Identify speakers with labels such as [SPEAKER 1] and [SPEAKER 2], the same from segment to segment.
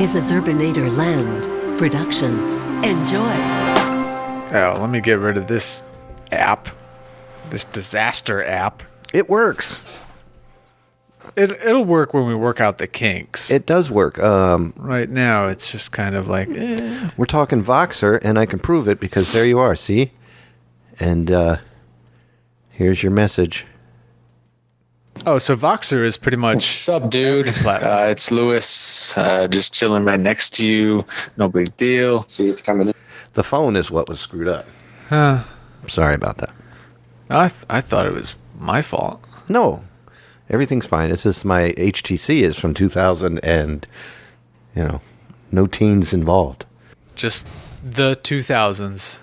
[SPEAKER 1] is a Zerbinator Land production. Enjoy.
[SPEAKER 2] Oh, let me get rid of this app. This disaster app.
[SPEAKER 3] It works.
[SPEAKER 2] It'll work when we work out the kinks.
[SPEAKER 3] It does work.
[SPEAKER 2] Right now, it's just kind of like,
[SPEAKER 3] We're talking Voxer, and I can prove it because there you are, see? And here's your message.
[SPEAKER 2] Oh, so Voxer is pretty much...
[SPEAKER 4] What's up, dude? It's Lewis. Just chilling right next to you. No big deal.
[SPEAKER 5] See, it's coming in.
[SPEAKER 3] The phone is what was screwed up.
[SPEAKER 2] Huh.
[SPEAKER 3] Sorry about that.
[SPEAKER 2] I thought it was my fault.
[SPEAKER 3] No, everything's fine. It's just my HTC is from 2000 and, no teens involved.
[SPEAKER 2] Just the 2000s.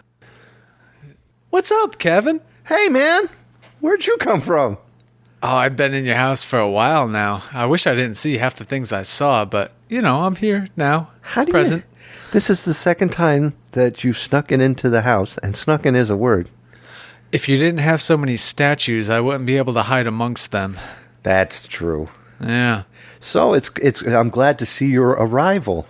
[SPEAKER 2] What's up, Kevin?
[SPEAKER 3] Hey, man. Where'd you come from?
[SPEAKER 2] Oh, I've been in your house for a while now. I wish I didn't see half the things I saw, but, I'm here now.
[SPEAKER 3] How do
[SPEAKER 2] present.
[SPEAKER 3] This is the second time that you've snuck in into the house, and snuck in is a word.
[SPEAKER 2] If you didn't have so many statues, I wouldn't be able to hide amongst them.
[SPEAKER 3] That's true.
[SPEAKER 2] Yeah.
[SPEAKER 3] So I'm glad to see your arrival.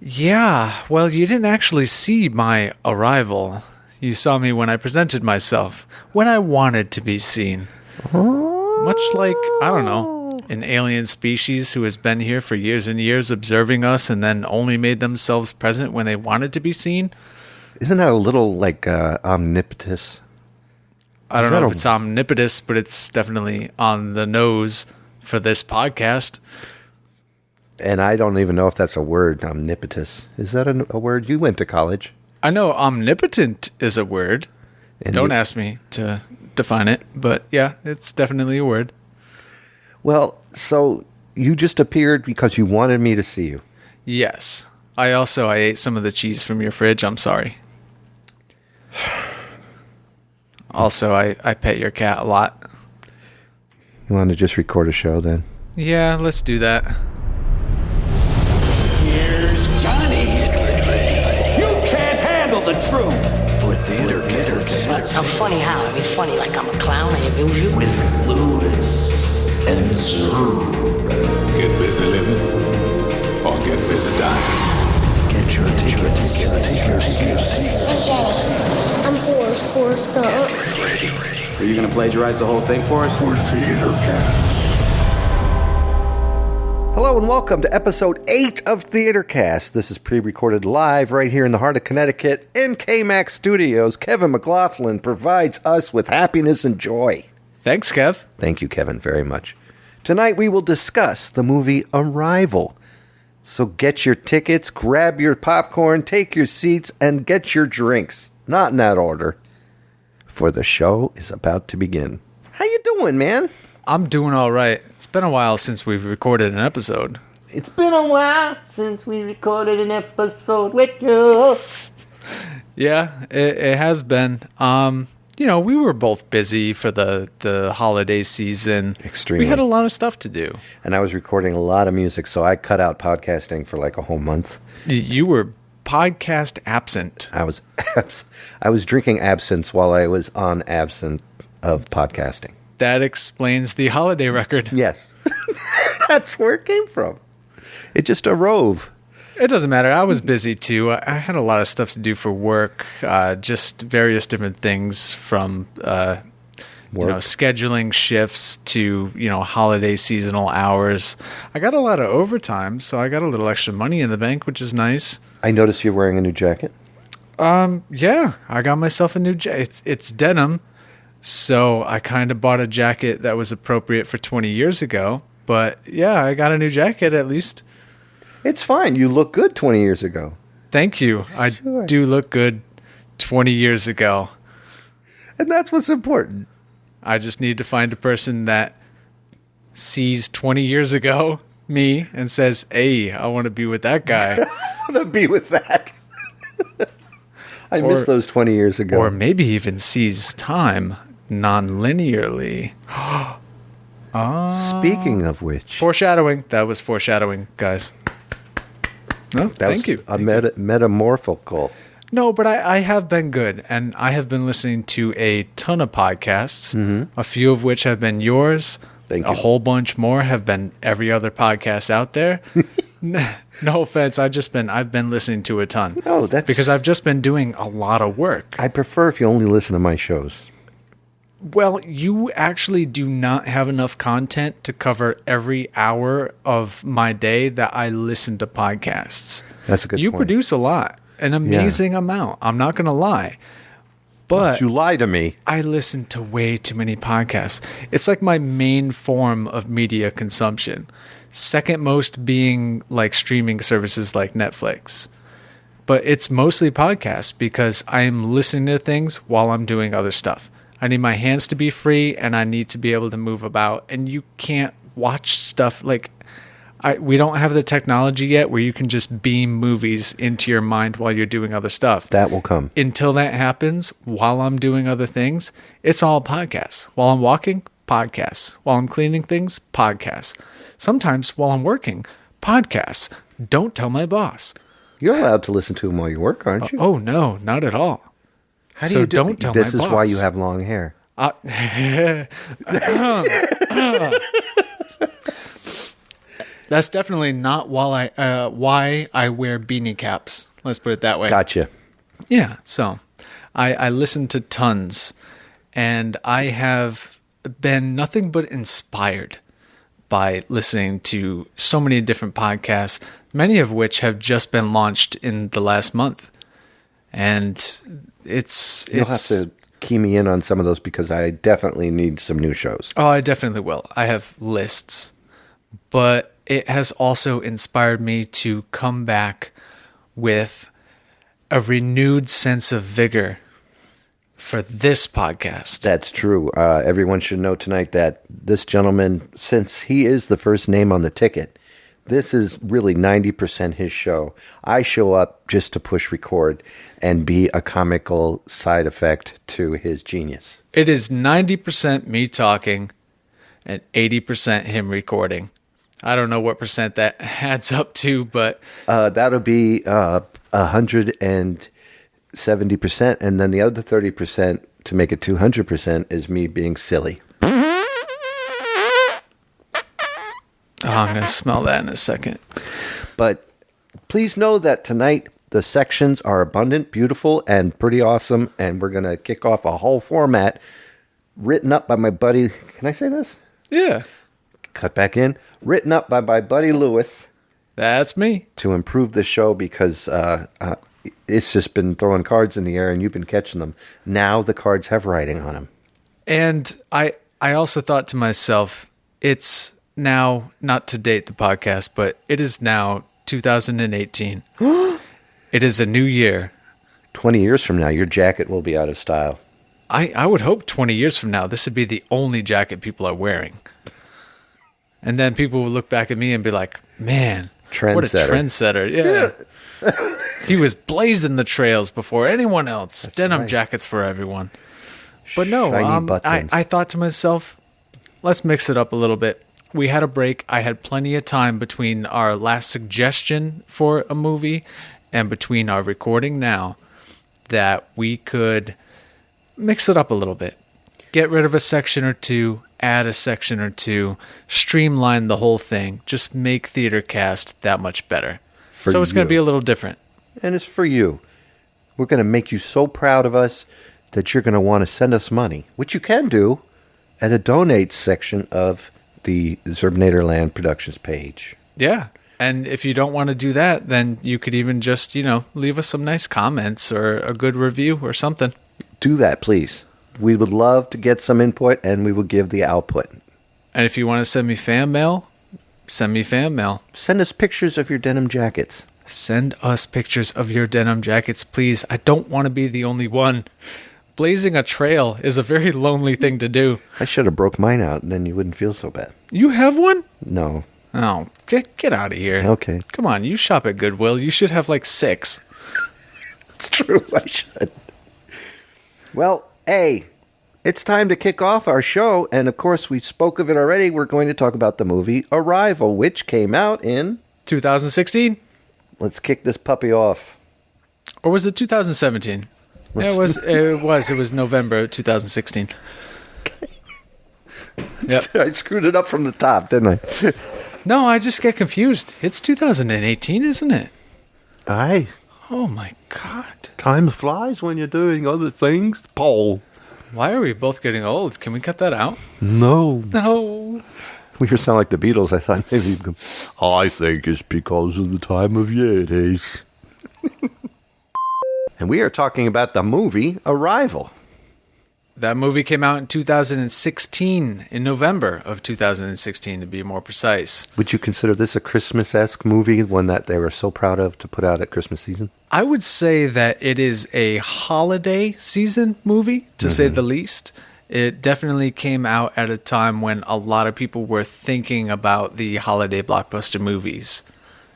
[SPEAKER 2] Yeah, well, you didn't actually see my arrival. You saw me when I presented myself, when I wanted to be seen. Much like, I don't know, an alien species who has been here for years and years observing us and then only made themselves present when they wanted to be seen.
[SPEAKER 3] Isn't that a little like omnipotous?
[SPEAKER 2] I don't know if it's omnipotous, but it's definitely on the nose for this podcast.
[SPEAKER 3] And I don't even know if that's a word, omnipotous. Is that a word? You went to college.
[SPEAKER 2] I know omnipotent is a word.
[SPEAKER 3] And
[SPEAKER 2] don't ask me to define it, but yeah, it's definitely a word.
[SPEAKER 3] Well, so you just appeared because you wanted me to see you.
[SPEAKER 2] Yes. I ate some of the cheese from your fridge. I'm sorry. Also, I pet your cat a lot.
[SPEAKER 3] You want to just record a show then?
[SPEAKER 2] Yeah, let's do that.
[SPEAKER 6] Here's Johnny.
[SPEAKER 7] You can't handle the truth.
[SPEAKER 6] For theater.
[SPEAKER 8] I'm funny how? I mean funny like I'm a clown, I amuse you?
[SPEAKER 6] With Lewis and Zerb.
[SPEAKER 9] Get busy living or get busy dying.
[SPEAKER 6] Get your tickets.
[SPEAKER 10] I'm Jenny. I'm Forrest Gump.
[SPEAKER 5] Are you going to plagiarize the whole thing for us?
[SPEAKER 9] For Theater Cast.
[SPEAKER 3] Hello and welcome to episode 8 of TheaterCast. This is pre-recorded live right here in the heart of Connecticut in KMAX Studios. Kevin McLaughlin provides us with happiness and joy.
[SPEAKER 2] Thanks, Kev.
[SPEAKER 3] Thank you, Kevin, very much. Tonight we will discuss the movie Arrival. So get your tickets, grab your popcorn, take your seats, and get your drinks. Not in that order. For the show is about to begin. How you doing, man?
[SPEAKER 2] I'm doing all right. It's been a while since we've recorded an episode.
[SPEAKER 3] It's been a while since we recorded an episode with you.
[SPEAKER 2] Yeah, it has been. We were both busy for the holiday season.
[SPEAKER 3] Extremely.
[SPEAKER 2] We had a lot of stuff to do.
[SPEAKER 3] And I was recording a lot of music, so I cut out podcasting for like a whole month.
[SPEAKER 2] You were podcast absent.
[SPEAKER 3] I was drinking absinthe while I was on absent of podcasting.
[SPEAKER 2] That explains the holiday record.
[SPEAKER 3] Yes. That's where it came from. It just arose.
[SPEAKER 2] It doesn't matter. I was busy too. I had a lot of stuff to do for work, just various different things from scheduling shifts to holiday seasonal hours. I got a lot of overtime, so I got a little extra money in the bank, which is nice.
[SPEAKER 3] I noticed you're wearing a new jacket.
[SPEAKER 2] Yeah, I got myself a new jacket. It's denim, so I kind of bought a jacket that was appropriate for 20 years ago. But yeah, I got a new jacket at least.
[SPEAKER 3] It's fine. You look good 20 years ago.
[SPEAKER 2] Thank you. I do look good 20 years ago.
[SPEAKER 3] And that's what's important.
[SPEAKER 2] I just need to find a person that sees 20 years ago me and says, hey, I want to be with that guy.
[SPEAKER 3] I want to be with that. I miss those 20 years ago.
[SPEAKER 2] Or maybe even sees time non-linearly.
[SPEAKER 3] Speaking of which.
[SPEAKER 2] Foreshadowing. That was foreshadowing, guys. No, thank you.
[SPEAKER 3] Metamorphical.
[SPEAKER 2] No, but I have been good, and I have been listening to a ton of podcasts, a few of which have been yours.
[SPEAKER 3] Thank you.
[SPEAKER 2] A whole bunch more have been every other podcast out there. No offense. I've been listening to a ton.
[SPEAKER 3] No, that's
[SPEAKER 2] because I've just been doing a lot of work.
[SPEAKER 3] I prefer if you only listen to my shows.
[SPEAKER 2] Well, you actually do not have enough content to cover every hour of my day that I listen to podcasts.
[SPEAKER 3] That's a good
[SPEAKER 2] You
[SPEAKER 3] point.
[SPEAKER 2] produce a lot, an amazing amount. I'm not going to lie. But
[SPEAKER 3] you lie to me.
[SPEAKER 2] I listen to way too many podcasts. It's like my main form of media consumption. Second most being like streaming services like Netflix. But it's mostly podcasts because I'm listening to things while I'm doing other stuff. I need my hands to be free and I need to be able to move about. And you can't watch stuff like we don't have the technology yet where you can just beam movies into your mind while you're doing other stuff.
[SPEAKER 3] That will come.
[SPEAKER 2] Until that happens, while I'm doing other things, it's all podcasts. While I'm walking, podcasts. While I'm cleaning things, podcasts. Sometimes while I'm working, podcasts. Don't tell my boss.
[SPEAKER 3] You're allowed to listen to them while you work, aren't you?
[SPEAKER 2] Oh, no, not at all.
[SPEAKER 3] How do
[SPEAKER 2] So
[SPEAKER 3] you do
[SPEAKER 2] don't tell my
[SPEAKER 3] This is
[SPEAKER 2] boss.
[SPEAKER 3] why you have long hair.
[SPEAKER 2] That's definitely not why I wear beanie caps. Let's put it that way.
[SPEAKER 3] Gotcha.
[SPEAKER 2] Yeah, so I listen to tons, and I have been nothing but inspired by listening to so many different podcasts, many of which have just been launched in the last month. And
[SPEAKER 3] You'll have to key me in on some of those because I definitely need some new shows.
[SPEAKER 2] Oh, I definitely will. I have lists. But it has also inspired me to come back with a renewed sense of vigor for this podcast.
[SPEAKER 3] That's true. Everyone should know tonight that this gentleman, since he is the first name on the ticket, this is really 90% his show. I show up just to push record and be a comical side effect to his genius.
[SPEAKER 2] It is 90% me talking and 80% him recording. I don't know what percent that adds up to, but
[SPEAKER 3] that'll be 170%, and then the other 30% to make it 200% is me being silly.
[SPEAKER 2] I'm going to smell that in a second.
[SPEAKER 3] But please know that tonight the sections are abundant, beautiful, and pretty awesome, and we're going to kick off a whole format written up by my buddy. Can I say this?
[SPEAKER 2] Yeah.
[SPEAKER 3] Cut back in. Written up by my buddy Lewis.
[SPEAKER 2] That's me.
[SPEAKER 3] To improve the show because it's just been throwing cards in the air and you've been catching them. Now the cards have writing on them.
[SPEAKER 2] And I also thought to myself, it's now, not to date the podcast, but it is now 2018. It is a new year.
[SPEAKER 3] 20 years from now, your jacket will be out of style.
[SPEAKER 2] I would hope 20 years from now, this would be the only jacket people are wearing. And then people will look back at me and be like, man, what a trendsetter. Yeah. He was blazing the trails before anyone else.
[SPEAKER 3] That's
[SPEAKER 2] Denim
[SPEAKER 3] right.
[SPEAKER 2] jackets for everyone. But no,
[SPEAKER 3] Shiny buttons.
[SPEAKER 2] I thought to myself, let's mix it up a little bit. We had a break. I had plenty of time between our last suggestion for a movie and between our recording now that we could mix it up a little bit. Get rid of a section or two, add a section or two, streamline the whole thing, just make TheaterCast that much better. So it's going to be a little different.
[SPEAKER 3] And it's for you. We're going to make you so proud of us that you're going to want to send us money, which you can do at a donate section of the Zerbnatorland Productions page.
[SPEAKER 2] Yeah. And if you don't want to do that, then you could even just, leave us some nice comments or a good review or something.
[SPEAKER 3] Do that, please. We would love to get some input, and we will give the output.
[SPEAKER 2] And if you want to send me fan mail, send me fan mail.
[SPEAKER 3] Send us pictures of your denim jackets.
[SPEAKER 2] Send us pictures of your denim jackets, please. I don't want to be the only one. Blazing a trail is a very lonely thing to do.
[SPEAKER 3] I should have broke mine out, and then you wouldn't feel so bad.
[SPEAKER 2] You have one?
[SPEAKER 3] No.
[SPEAKER 2] Oh, get out of here.
[SPEAKER 3] Okay.
[SPEAKER 2] Come on, you shop at Goodwill. You should have like 6.
[SPEAKER 3] It's true, I should. Well, hey, it's time to kick off our show, and of course we spoke of it already. We're going to talk about the movie Arrival, which came out in
[SPEAKER 2] 2016.
[SPEAKER 3] Let's kick this puppy off.
[SPEAKER 2] Or was it 2017? Yeah, it was November 2016.
[SPEAKER 3] Yep. I screwed it up from the top, didn't I?
[SPEAKER 2] No, I just get confused. It's 2018, isn't it?
[SPEAKER 3] Aye.
[SPEAKER 2] Oh my god.
[SPEAKER 3] Time flies when you're doing other things, Paul.
[SPEAKER 2] Why are we both getting old? Can we cut that out?
[SPEAKER 3] No.
[SPEAKER 2] No.
[SPEAKER 3] We were sound like the Beatles. I thought maybe you'd go, I think it's because of the time of year it is. And we are talking about the movie Arrival.
[SPEAKER 2] That movie came out in 2016, in November of 2016, to be more precise.
[SPEAKER 3] Would you consider this a Christmas-esque movie, one that they were so proud of to put out at Christmas season?
[SPEAKER 2] I would say that it is a holiday season movie, to say the least. It definitely came out at a time when a lot of people were thinking about the holiday blockbuster movies.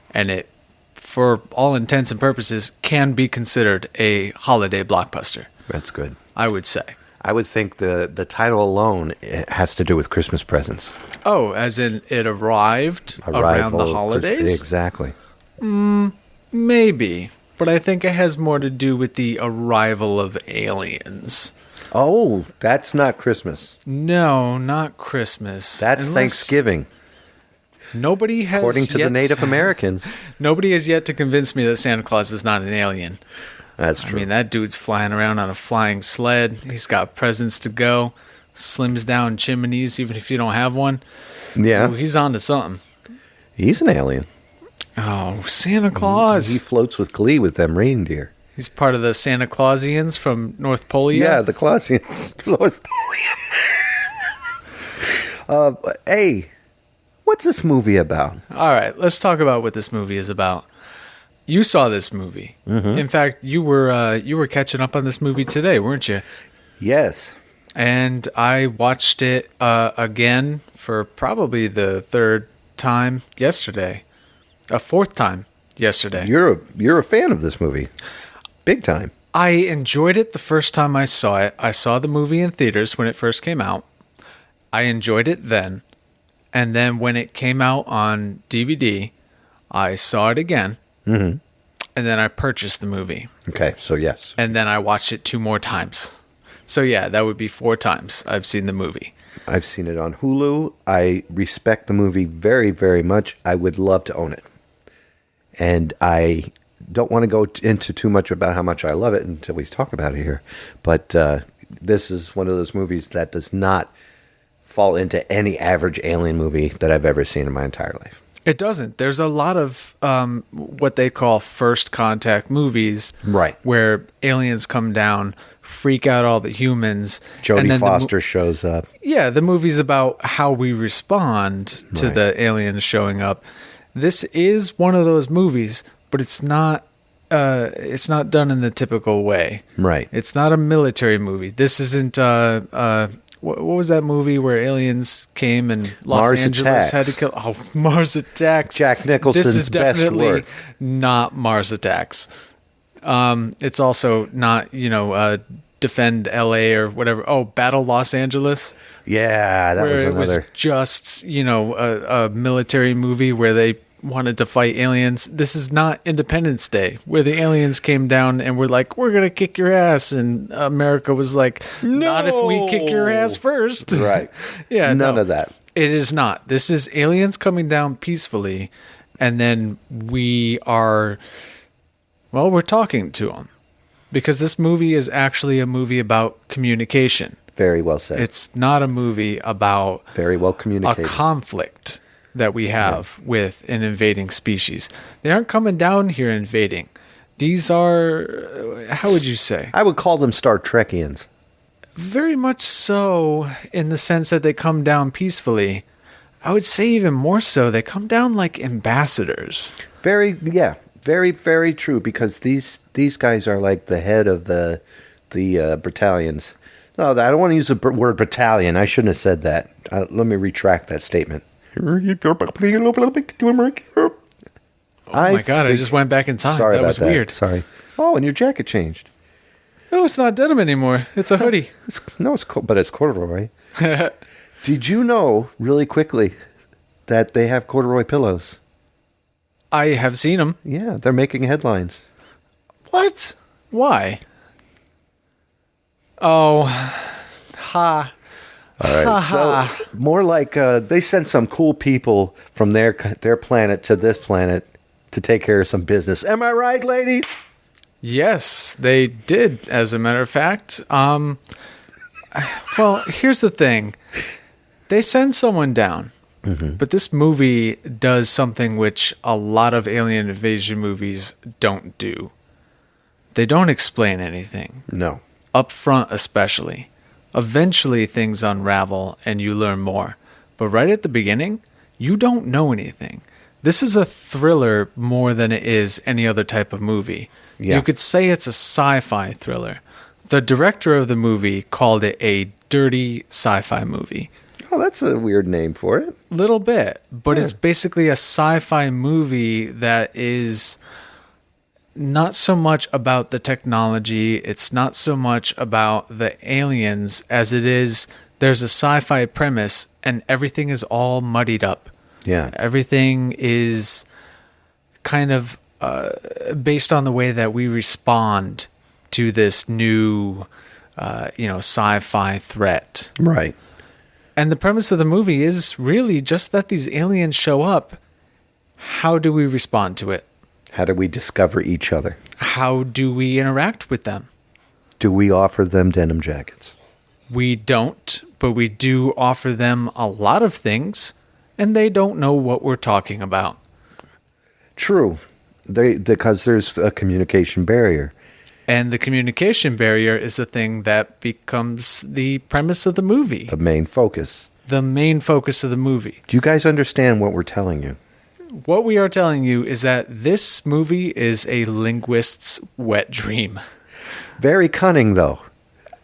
[SPEAKER 2] And it, for all intents and purposes, can be considered a holiday blockbuster.
[SPEAKER 3] That's good.
[SPEAKER 2] I would say.
[SPEAKER 3] I would think the title alone has to do with Christmas presents.
[SPEAKER 2] Oh, as in it arrived around the holidays?
[SPEAKER 3] Exactly.
[SPEAKER 2] Maybe. But I think it has more to do with the arrival of aliens.
[SPEAKER 3] Oh, that's not Christmas.
[SPEAKER 2] No, not Christmas.
[SPEAKER 3] That's Thanksgiving.
[SPEAKER 2] Nobody has
[SPEAKER 3] According to the Native Americans.
[SPEAKER 2] Nobody has yet to convince me that Santa Claus is not an alien.
[SPEAKER 3] That's true.
[SPEAKER 2] I mean, that dude's flying around on a flying sled. He's got presents to go. Slims down chimneys, even if you don't have one.
[SPEAKER 3] Yeah.
[SPEAKER 2] Ooh, he's on to something.
[SPEAKER 3] He's an alien.
[SPEAKER 2] Oh, Santa Claus.
[SPEAKER 3] He floats with glee with them reindeer.
[SPEAKER 2] He's part of the Santa Clausians from North Polia.
[SPEAKER 3] Yeah, the Clausians. North Polia. Hey, what's this movie about?
[SPEAKER 2] All right, let's talk about what this movie is about. You saw this movie. Mm-hmm. In fact, you were catching up on this movie today, weren't you?
[SPEAKER 3] Yes.
[SPEAKER 2] And I watched it again for probably the third time yesterday. A fourth time yesterday.
[SPEAKER 3] You're a fan of this movie. Big time.
[SPEAKER 2] I enjoyed it the first time I saw it. I saw the movie in theaters when it first came out. I enjoyed it then. And then when it came out on DVD, I saw it again. Mm-hmm. And then I purchased the movie.
[SPEAKER 3] Okay, so yes.
[SPEAKER 2] And then I watched it 2 more times. So yeah, that would be 4 times I've seen the movie.
[SPEAKER 3] I've seen it on Hulu. I respect the movie very, very much. I would love to own it. And I don't want to go into too much about how much I love it until we talk about it here. But this is one of those movies that does not fall into any average alien movie that I've ever seen in my entire life.
[SPEAKER 2] It doesn't. There's a lot of what they call first contact movies,
[SPEAKER 3] right,
[SPEAKER 2] where aliens come down, freak out all the humans.
[SPEAKER 3] Jodie Foster shows up.
[SPEAKER 2] Yeah, the movie's about how we respond to the aliens showing up. This is one of those movies, but it's not done in the typical way.
[SPEAKER 3] Right.
[SPEAKER 2] It's not a military movie. This isn't what was that movie where aliens came and Los Angeles had to kill? Oh, Mars Attacks.
[SPEAKER 3] Jack Nicholson's
[SPEAKER 2] This is definitely
[SPEAKER 3] best work.
[SPEAKER 2] not Mars Attacks. It's also not, Defend LA or whatever. Oh, Battle Los Angeles.
[SPEAKER 3] Yeah, that was another.
[SPEAKER 2] It was just, a military movie where they wanted to fight aliens. This is not Independence Day, where the aliens came down and were like, we're going to kick your ass. And America was like, not if we kick your ass first.
[SPEAKER 3] Right.
[SPEAKER 2] Yeah.
[SPEAKER 3] None of that.
[SPEAKER 2] It is not. This is aliens coming down peacefully. And then we're talking to them. Because this movie is actually a movie about communication.
[SPEAKER 3] Very well said.
[SPEAKER 2] It's not a movie about
[SPEAKER 3] very well communicated.
[SPEAKER 2] A conflict that we have with an invading species. They aren't coming down here invading. These are, how would you say?
[SPEAKER 3] I would call them Star Trekians.
[SPEAKER 2] Very much so, in the sense that they come down peacefully. I would say even more so, they come down like ambassadors.
[SPEAKER 3] Very, very true, because these guys are like the head of the battalions. No, I don't want to use the word battalion. I shouldn't have said that. Let me retract that statement.
[SPEAKER 2] Oh my God, I just went back in time.
[SPEAKER 3] Sorry
[SPEAKER 2] that was weird.
[SPEAKER 3] Sorry. Oh, and your jacket changed.
[SPEAKER 2] No, it's not denim anymore. It's a hoodie.
[SPEAKER 3] It's but it's corduroy. Did you know, really quickly, that they have corduroy pillows?
[SPEAKER 2] I have seen them.
[SPEAKER 3] Yeah, they're making headlines.
[SPEAKER 2] What? Why? Oh,
[SPEAKER 3] All right. So more like they sent some cool people from their planet to this planet to take care of some business. Am I right, ladies?
[SPEAKER 2] Yes, they did, as a matter of fact. Well, here's the thing. They send someone down, but this movie does something which a lot of alien invasion movies don't do. They don't explain anything.
[SPEAKER 3] No.
[SPEAKER 2] Up front, especially. Eventually, things unravel and you learn more. But right at the beginning, you don't know anything. This is a thriller more than it is any other type of movie.
[SPEAKER 3] Yeah.
[SPEAKER 2] You could say it's a sci-fi thriller. The director of the movie called it a dirty sci-fi movie.
[SPEAKER 3] Oh, that's a weird name for it.
[SPEAKER 2] Little bit, but it's basically a sci-fi movie that is not so much about the technology. It's not so much about the aliens as it is there's a sci-fi premise and everything is all muddied up.
[SPEAKER 3] Yeah.
[SPEAKER 2] Everything is kind of based on the way that we respond to this new, sci-fi threat.
[SPEAKER 3] Right.
[SPEAKER 2] And the premise of the movie is really just that these aliens show up. How do we respond to it?
[SPEAKER 3] How do we discover each other?
[SPEAKER 2] How do we interact with them?
[SPEAKER 3] Do we offer them denim jackets?
[SPEAKER 2] We don't, but we do offer them a lot of things, and they don't know what we're talking about.
[SPEAKER 3] True. Because there's a communication barrier.
[SPEAKER 2] And the communication barrier is the thing that becomes the premise of the movie.
[SPEAKER 3] The main focus.
[SPEAKER 2] The main focus of the movie.
[SPEAKER 3] Do you guys understand what we're telling you?
[SPEAKER 2] What we are telling you is that this movie is a linguist's wet dream.
[SPEAKER 3] Very cunning, though.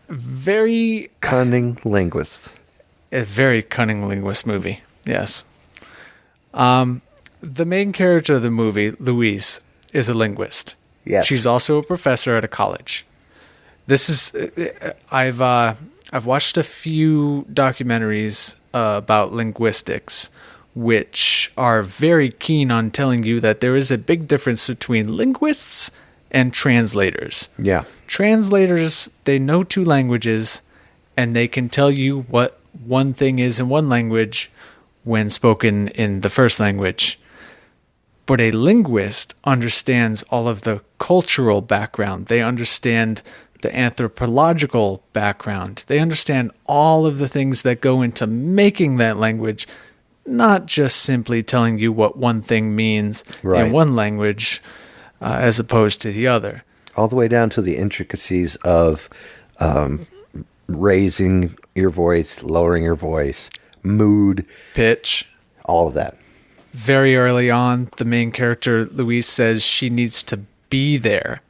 [SPEAKER 2] Very
[SPEAKER 3] cunning linguists.
[SPEAKER 2] A very cunning linguist movie, yes. The main character of the movie, Louise, is a linguist.
[SPEAKER 3] Yes.
[SPEAKER 2] She's also a professor at a college. This is I've watched a few documentaries about linguistics, which are very keen on telling you that there is a big difference between linguists and translators.
[SPEAKER 3] Yeah.
[SPEAKER 2] Translators, they know two languages, and they can tell you what one thing is in one language when spoken in the first language. But a linguist understands all of the cultural background. They understand the anthropological background. They understand all of the things that go into making that language, not just simply telling you what one thing means in one language as opposed to the other.
[SPEAKER 3] All the way down to the intricacies of raising your voice, lowering your voice, mood,
[SPEAKER 2] pitch,
[SPEAKER 3] all of that.
[SPEAKER 2] Very early on, the main character, Louise, says she needs to be there.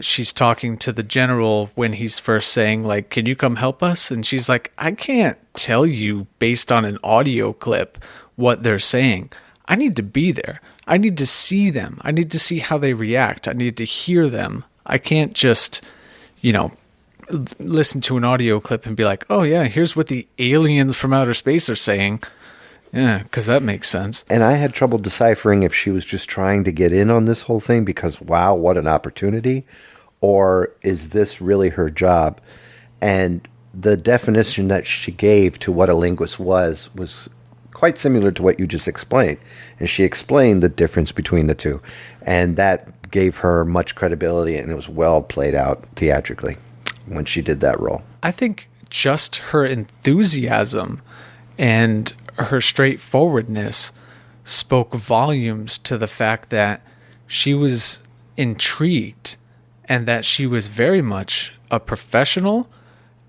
[SPEAKER 2] She's talking to the general when he's first saying, like, can you come help us? And she's like, I can't tell you based on an audio clip what they're saying. I need to be there. I need to see them. I need to see how they react. I need to hear them. I can't just, listen to an audio clip and be like, oh yeah, here's what the aliens from outer space are saying. Yeah, because that makes sense.
[SPEAKER 3] And I had trouble deciphering if she was just trying to get in on this whole thing because, wow, what an opportunity, or is this really her job? And the definition that she gave to what a linguist was quite similar to what you just explained. And she explained the difference between the two. And that gave her much credibility, and it was well played out theatrically when she did that role.
[SPEAKER 2] I think just her enthusiasm and her straightforwardness spoke volumes to the fact that she was intrigued and that she was very much a professional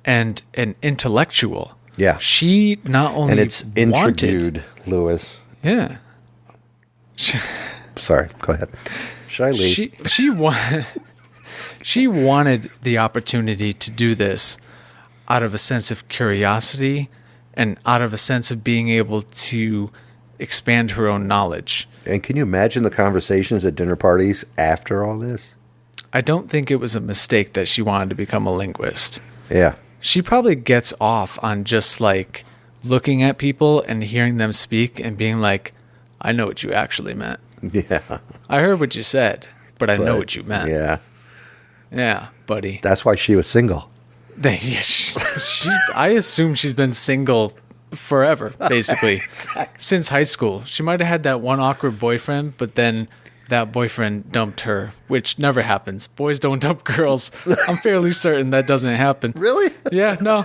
[SPEAKER 2] and an intellectual.
[SPEAKER 3] Yeah.
[SPEAKER 2] She not only
[SPEAKER 3] and it's intrigued, Lewis.
[SPEAKER 2] Yeah.
[SPEAKER 3] Sorry, go ahead. Should I leave?
[SPEAKER 2] She wanted the opportunity to do this out of a sense of curiosity and out of a sense of being able to expand her own knowledge.
[SPEAKER 3] And can you imagine the conversations at dinner parties after all this?
[SPEAKER 2] I don't think it was a mistake that she wanted to become a linguist.
[SPEAKER 3] Yeah.
[SPEAKER 2] She probably gets off on just like looking at people and hearing them speak and being like, I know what you actually meant.
[SPEAKER 3] Yeah.
[SPEAKER 2] I heard what you said, but I know what you meant.
[SPEAKER 3] Yeah.
[SPEAKER 2] Yeah, buddy.
[SPEAKER 3] That's why she was single.
[SPEAKER 2] I assume she's been single forever, basically, since high school. She might have had that one awkward boyfriend, but then that boyfriend dumped her, which never happens. Boys don't dump girls. I'm fairly certain that doesn't happen.
[SPEAKER 3] Really?
[SPEAKER 2] Yeah, no.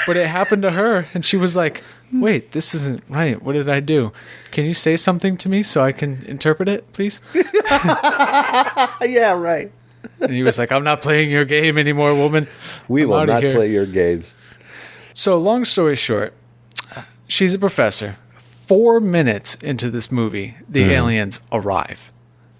[SPEAKER 2] But it happened to her, and she was like, wait, this isn't right. What did I do? Can you say something to me so I can interpret it, please?
[SPEAKER 3] Yeah, right.
[SPEAKER 2] And he was like, I'm not playing your game anymore, woman.
[SPEAKER 3] We
[SPEAKER 2] I'm
[SPEAKER 3] will
[SPEAKER 2] outta
[SPEAKER 3] not
[SPEAKER 2] here.
[SPEAKER 3] play your games.
[SPEAKER 2] So, long story short, she's a professor. 4 minutes into this movie, the aliens arrive.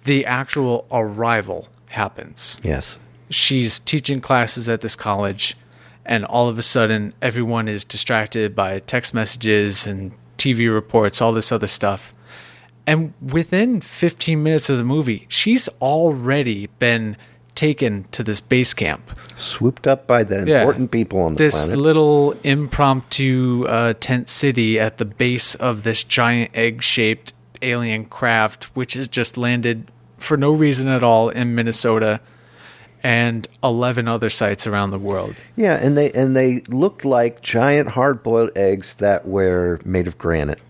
[SPEAKER 2] The actual arrival happens.
[SPEAKER 3] Yes.
[SPEAKER 2] She's teaching classes at this college, and all of a sudden, everyone is distracted by text messages and TV reports, all this other stuff. And within 15 minutes of the movie, she's already been taken to this base camp.
[SPEAKER 3] Swooped up by the important people on the
[SPEAKER 2] this
[SPEAKER 3] planet.
[SPEAKER 2] little impromptu tent city at the base of this giant egg-shaped alien craft, which has just landed for no reason at all in Minnesota, and 11 other sites around the world.
[SPEAKER 3] Yeah, and they looked like giant hard-boiled eggs that were made of granite.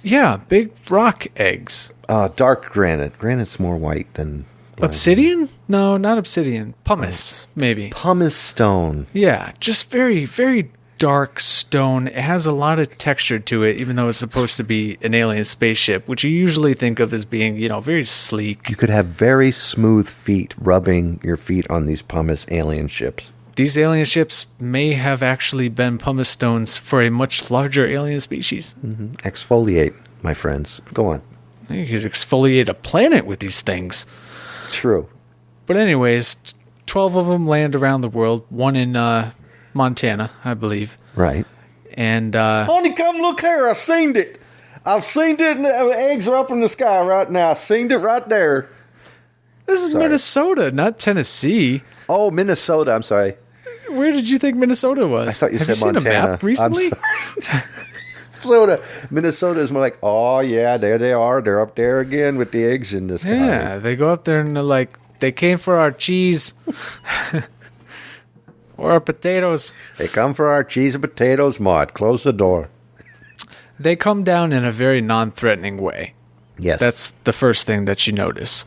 [SPEAKER 2] Yeah, big rock eggs.
[SPEAKER 3] Dark granite. Granite's more white than...
[SPEAKER 2] Obsidian? No, not obsidian. Pumice, maybe.
[SPEAKER 3] Pumice stone.
[SPEAKER 2] Yeah, just very, very dark stone. It has a lot of texture to it, even though it's supposed to be an alien spaceship, which you usually think of as being, very sleek.
[SPEAKER 3] You could have very smooth feet rubbing your feet on these pumice alien ships.
[SPEAKER 2] These alien ships may have actually been pumice stones for a much larger alien species.
[SPEAKER 3] Mm-hmm. Exfoliate, my friends. Go on.
[SPEAKER 2] You could exfoliate a planet with these things.
[SPEAKER 3] True.
[SPEAKER 2] But anyways, 12 of them land around the world. One in Montana, I believe.
[SPEAKER 3] Right.
[SPEAKER 2] And
[SPEAKER 3] honey, come look here. I've seen it. I've seen it. And the eggs are up in the sky right now. I've seen it right there.
[SPEAKER 2] This is Minnesota, not Tennessee.
[SPEAKER 3] Oh, Minnesota. I'm sorry.
[SPEAKER 2] Where did you think Minnesota was?
[SPEAKER 3] I thought you
[SPEAKER 2] Have
[SPEAKER 3] said
[SPEAKER 2] you
[SPEAKER 3] Montana.
[SPEAKER 2] seen a map recently?
[SPEAKER 3] Minnesota is more like, oh yeah, there they are. They're up there again with the eggs in the sky.
[SPEAKER 2] Yeah, they go up there and they're like, they came for our cheese. Or our potatoes.
[SPEAKER 3] They come for our cheese and potatoes, Maud. Close the door.
[SPEAKER 2] They come down in a very non-threatening way.
[SPEAKER 3] Yes.
[SPEAKER 2] That's the first thing that you notice.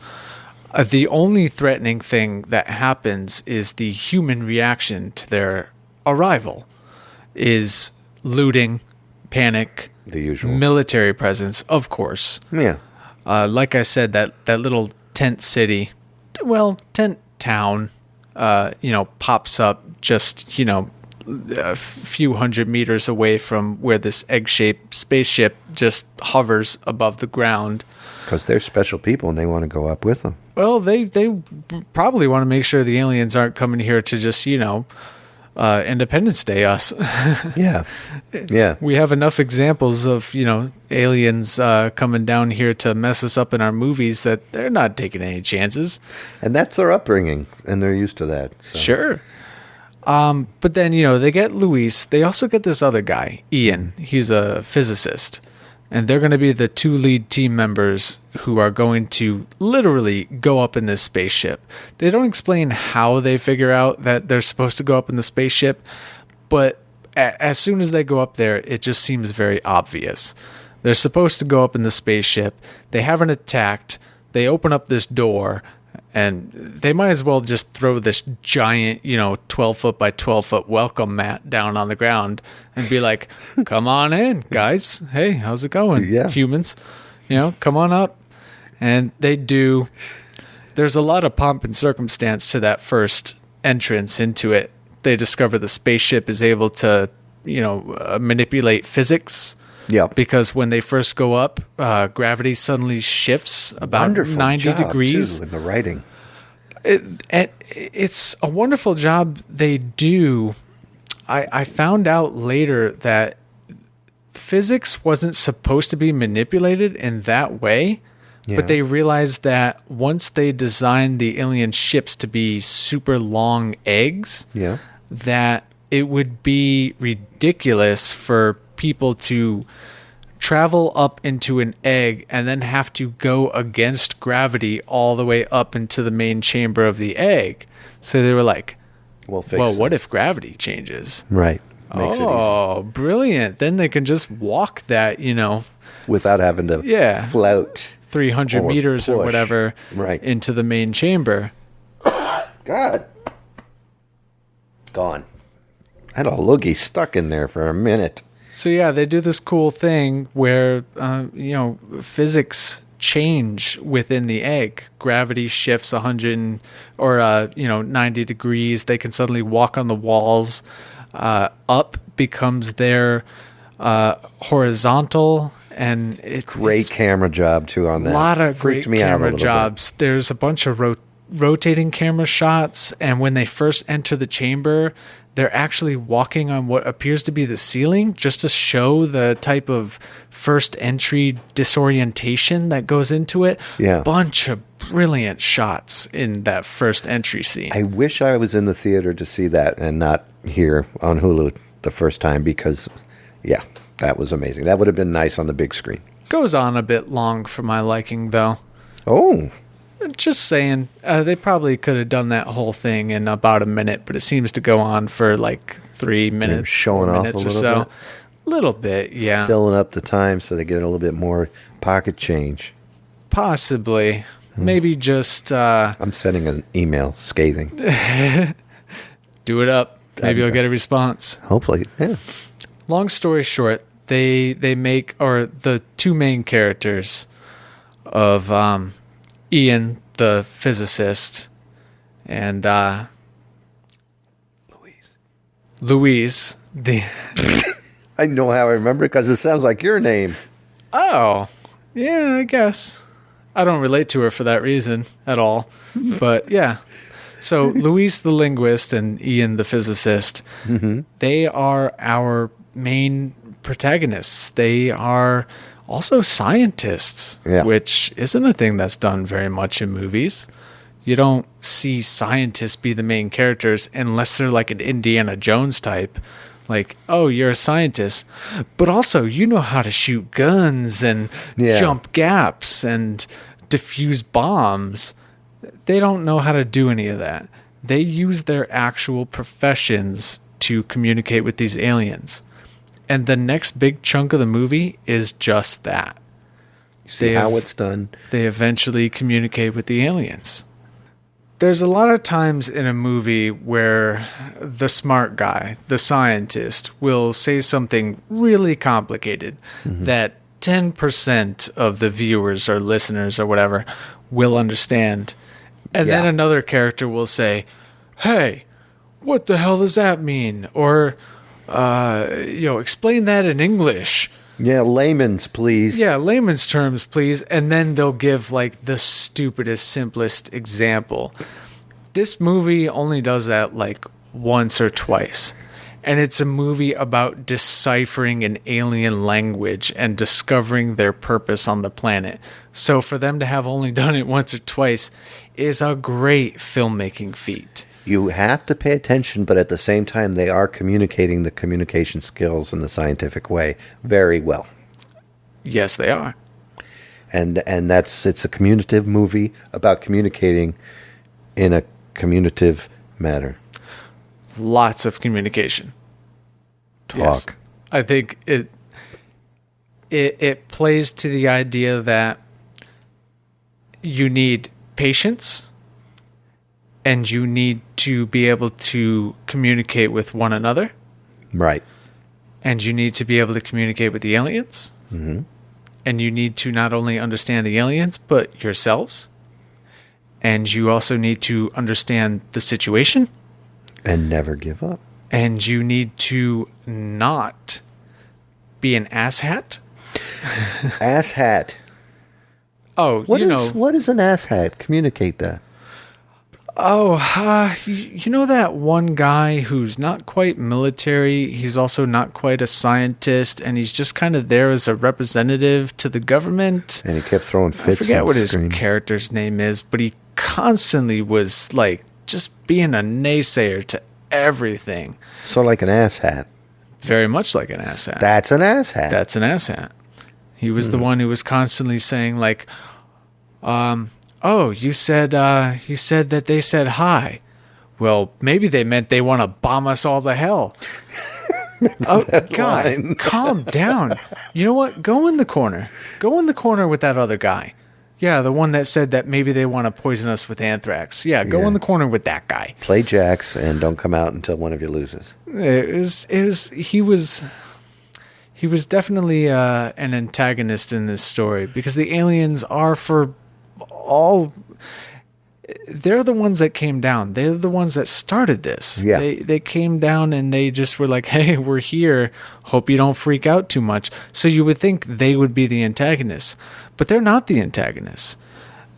[SPEAKER 2] The only threatening thing that happens is the human reaction to their arrival is looting, panic,
[SPEAKER 3] the usual
[SPEAKER 2] military presence, of course.
[SPEAKER 3] Yeah.
[SPEAKER 2] Like I said, that little tent city, tent town, pops up just, a few hundred meters away from where this egg-shaped spaceship just hovers above the ground.
[SPEAKER 3] Because they're special people and they want to go up with them.
[SPEAKER 2] Well, they probably want to make sure the aliens aren't coming here to just, Independence Day us.
[SPEAKER 3] Yeah. Yeah.
[SPEAKER 2] We have enough examples of, aliens coming down here to mess us up in our movies that they're not taking any chances.
[SPEAKER 3] And that's their upbringing, and they're used to that. So.
[SPEAKER 2] Sure. But then, they get Luis. They also get this other guy, Ian. He's a physicist. And they're going to be the two lead team members who are going to literally go up in this spaceship. They don't explain how they figure out that they're supposed to go up in the spaceship, but as soon as they go up there, it just seems very obvious. They're supposed to go up in the spaceship. They haven't attacked. They open up this door, and they might as well just throw this giant, 12-foot by 12-foot welcome mat down on the ground and be like, come on in, guys. Hey, how's it going, humans? Come on up. And they do. There's a lot of pomp and circumstance to that first entrance into it. They discover the spaceship is able to, manipulate physics.
[SPEAKER 3] Yeah.
[SPEAKER 2] Because when they first go up, gravity suddenly shifts about 90 degrees.
[SPEAKER 3] Too, in the writing.
[SPEAKER 2] It's a wonderful job they do. I found out later that physics wasn't supposed to be manipulated in that way, but they realized that once they designed the alien ships to be super long eggs, that it would be ridiculous for people to travel up into an egg and then have to go against gravity all the way up into the main chamber of the egg. So they were like,
[SPEAKER 3] We'll fix
[SPEAKER 2] well, what
[SPEAKER 3] this.
[SPEAKER 2] if gravity changes?
[SPEAKER 3] Right. Makes it
[SPEAKER 2] Oh, brilliant. Then they can just walk that,
[SPEAKER 3] easy. Without having to float.
[SPEAKER 2] 300
[SPEAKER 3] Or
[SPEAKER 2] meters or
[SPEAKER 3] push.
[SPEAKER 2] whatever
[SPEAKER 3] Right.
[SPEAKER 2] into the main chamber.
[SPEAKER 3] God. Gone. I had a loogie stuck in there for a minute.
[SPEAKER 2] So yeah, they do this cool thing where physics change within the egg. Gravity shifts 100 or 90 degrees. They can suddenly walk on the walls. Up becomes their horizontal, and
[SPEAKER 3] Great camera job too on that.
[SPEAKER 2] A lot of
[SPEAKER 3] Freaked
[SPEAKER 2] great
[SPEAKER 3] me out a
[SPEAKER 2] camera
[SPEAKER 3] little
[SPEAKER 2] jobs. There's a bunch of rotating camera shots, and when they first enter the chamber, they're actually walking on what appears to be the ceiling just to show the type of first entry disorientation that goes into it.
[SPEAKER 3] Yeah.
[SPEAKER 2] Bunch of brilliant shots in that first entry scene.
[SPEAKER 3] I wish I was in the theater to see that and not here on Hulu the first time because, yeah, that was amazing. That would have been nice on the big screen.
[SPEAKER 2] Goes on a bit long for my liking, though.
[SPEAKER 3] Oh,
[SPEAKER 2] Just saying, they probably could have done that whole thing in about a minute, but it seems to go on for like 3 minutes,
[SPEAKER 3] showing
[SPEAKER 2] 4
[SPEAKER 3] off a
[SPEAKER 2] minutes or
[SPEAKER 3] little
[SPEAKER 2] so.
[SPEAKER 3] bit?
[SPEAKER 2] Little bit, yeah.
[SPEAKER 3] filling up the time so they get a little bit more pocket change.
[SPEAKER 2] Possibly. Maybe just
[SPEAKER 3] I'm sending an email scathing.
[SPEAKER 2] do it up. Maybe you'll get a response.
[SPEAKER 3] Hopefully, yeah.
[SPEAKER 2] Long story short, they make, or the two main characters of Ian, the physicist, and Louise, the...
[SPEAKER 3] I know how I remember it because it sounds like your name.
[SPEAKER 2] Oh, yeah, I guess. I don't relate to her for that reason at all. But yeah. So Louise the linguist and Ian the physicist, they are our main protagonists. They are also scientists, which isn't a thing that's done very much in movies. You don't see scientists be the main characters unless they're like an Indiana Jones type. Like, oh, you're a scientist, but also you know how to shoot guns and jump gaps and defuse bombs. They don't know how to do any of that. They use their actual professions to communicate with these aliens. And the next big chunk of the movie is just that.
[SPEAKER 3] See how it's done.
[SPEAKER 2] They eventually communicate with the aliens. There's a lot of times in a movie where the smart guy, the scientist, will say something really complicated that 10% of the viewers or listeners or whatever will understand. And then another character will say, hey, what the hell does that mean? Or, explain that in English.
[SPEAKER 3] Yeah, layman's, please.
[SPEAKER 2] Yeah, layman's terms, please. And then they'll give like the stupidest, simplest example. This movie only does that like once or twice. And it's a movie about deciphering an alien language and discovering their purpose on the planet. So for them to have only done it once or twice is a great filmmaking feat.
[SPEAKER 3] You have to pay attention, but at the same time, they are communicating the communication skills in the scientific way very well.
[SPEAKER 2] Yes, they are.
[SPEAKER 3] And it's a communicative movie about communicating in a communicative manner.
[SPEAKER 2] Lots of communication.
[SPEAKER 3] Talk.
[SPEAKER 2] Yes. I think it plays to the idea that you need patience and you need to be able to communicate with one another.
[SPEAKER 3] Right.
[SPEAKER 2] And you need to be able to communicate with the aliens.
[SPEAKER 3] Mm-hmm.
[SPEAKER 2] And you need to not only understand the aliens, but yourselves. And you also need to understand the situation.
[SPEAKER 3] And never give up.
[SPEAKER 2] And you need to not be an asshat.
[SPEAKER 3] Asshat.
[SPEAKER 2] Oh,
[SPEAKER 3] what is an asshat? Communicate that.
[SPEAKER 2] Oh, you know that one guy who's not quite military, he's also not quite a scientist, and he's just kind of there as a representative to the government?
[SPEAKER 3] And he kept throwing fits.
[SPEAKER 2] I forget what his
[SPEAKER 3] screen.
[SPEAKER 2] character's name is, but he constantly was like just being a naysayer to everything.
[SPEAKER 3] So like an asshat.
[SPEAKER 2] Very much like an asshat.
[SPEAKER 3] That's an asshat.
[SPEAKER 2] That's an asshat. He was the one who was constantly saying like, oh, you said that they said hi. Well, maybe they meant they want to bomb us all to hell. Oh, God,
[SPEAKER 3] line.
[SPEAKER 2] calm down. You know what? Go in the corner. Go in the corner with that other guy. Yeah, the one that said that maybe they want to poison us with anthrax. Yeah, go in the corner with that guy.
[SPEAKER 3] Play jacks and don't come out until one of you loses.
[SPEAKER 2] He was definitely an antagonist in this story because the aliens are they're the ones that came down. They're the ones that started this.
[SPEAKER 3] Yeah.
[SPEAKER 2] They came down and they just were like, hey, we're here. Hope you don't freak out too much. So you would think they would be the antagonists. But they're not the antagonists.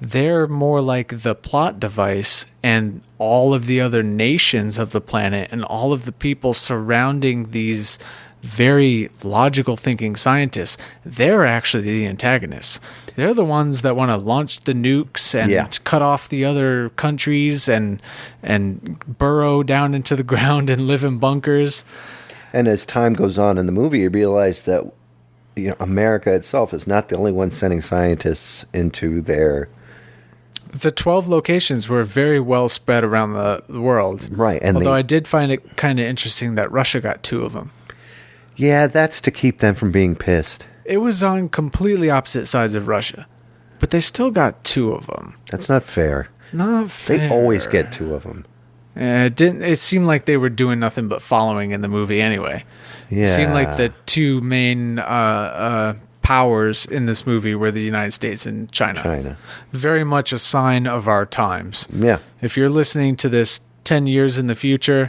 [SPEAKER 2] They're more like the plot device, and all of the other nations of the planet and all of the people surrounding these very logical thinking scientists, they're actually the antagonists. They're the ones that want to launch the nukes and cut off the other countries and burrow down into the ground and live in bunkers.
[SPEAKER 3] And as time goes on in the movie, you realize that America itself is not the only one sending scientists into their...
[SPEAKER 2] The 12 locations were very well spread around the world.
[SPEAKER 3] Right. And
[SPEAKER 2] although I did find it kind of interesting that Russia got 2 of them.
[SPEAKER 3] Yeah, that's to keep them from being pissed.
[SPEAKER 2] It was on completely opposite sides of Russia, but they still got 2 of them.
[SPEAKER 3] That's not fair.
[SPEAKER 2] Not fair.
[SPEAKER 3] They always get 2 of them.
[SPEAKER 2] It seemed like they were doing nothing but following in the movie anyway.
[SPEAKER 3] Yeah.
[SPEAKER 2] It seemed like the 2 main powers in this movie were the United States and China. Very much a sign of our times.
[SPEAKER 3] Yeah.
[SPEAKER 2] If you're listening to this 10 years in the future,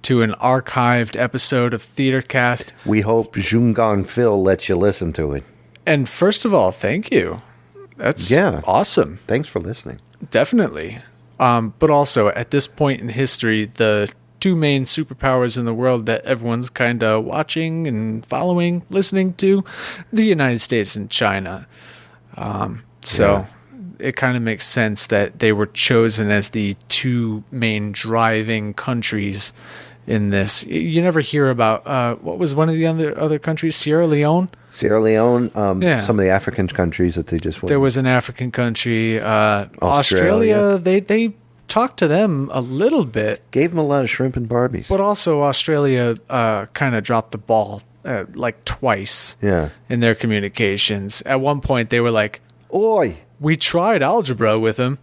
[SPEAKER 2] to an archived episode of TheaterCast,
[SPEAKER 3] we hope Zhongong Phil lets you listen to it.
[SPEAKER 2] And first of all, thank you. That's awesome.
[SPEAKER 3] Thanks for listening.
[SPEAKER 2] Definitely. But also, at this point in history, the 2 main superpowers in the world that everyone's kind of watching and following, listening to, the United States and China. It kind of makes sense that they were chosen as the 2 main driving countries in this. You never hear about, what was one of the other countries? Sierra Leone?
[SPEAKER 3] Some of the African countries that they just went.
[SPEAKER 2] There was an African country. Australia, they talked to them a little bit.
[SPEAKER 3] Gave them a lot of shrimp and Barbies.
[SPEAKER 2] But also Australia kind of dropped the ball like twice in their communications. At one point, they were like,
[SPEAKER 3] "Oi,
[SPEAKER 2] we tried algebra with them.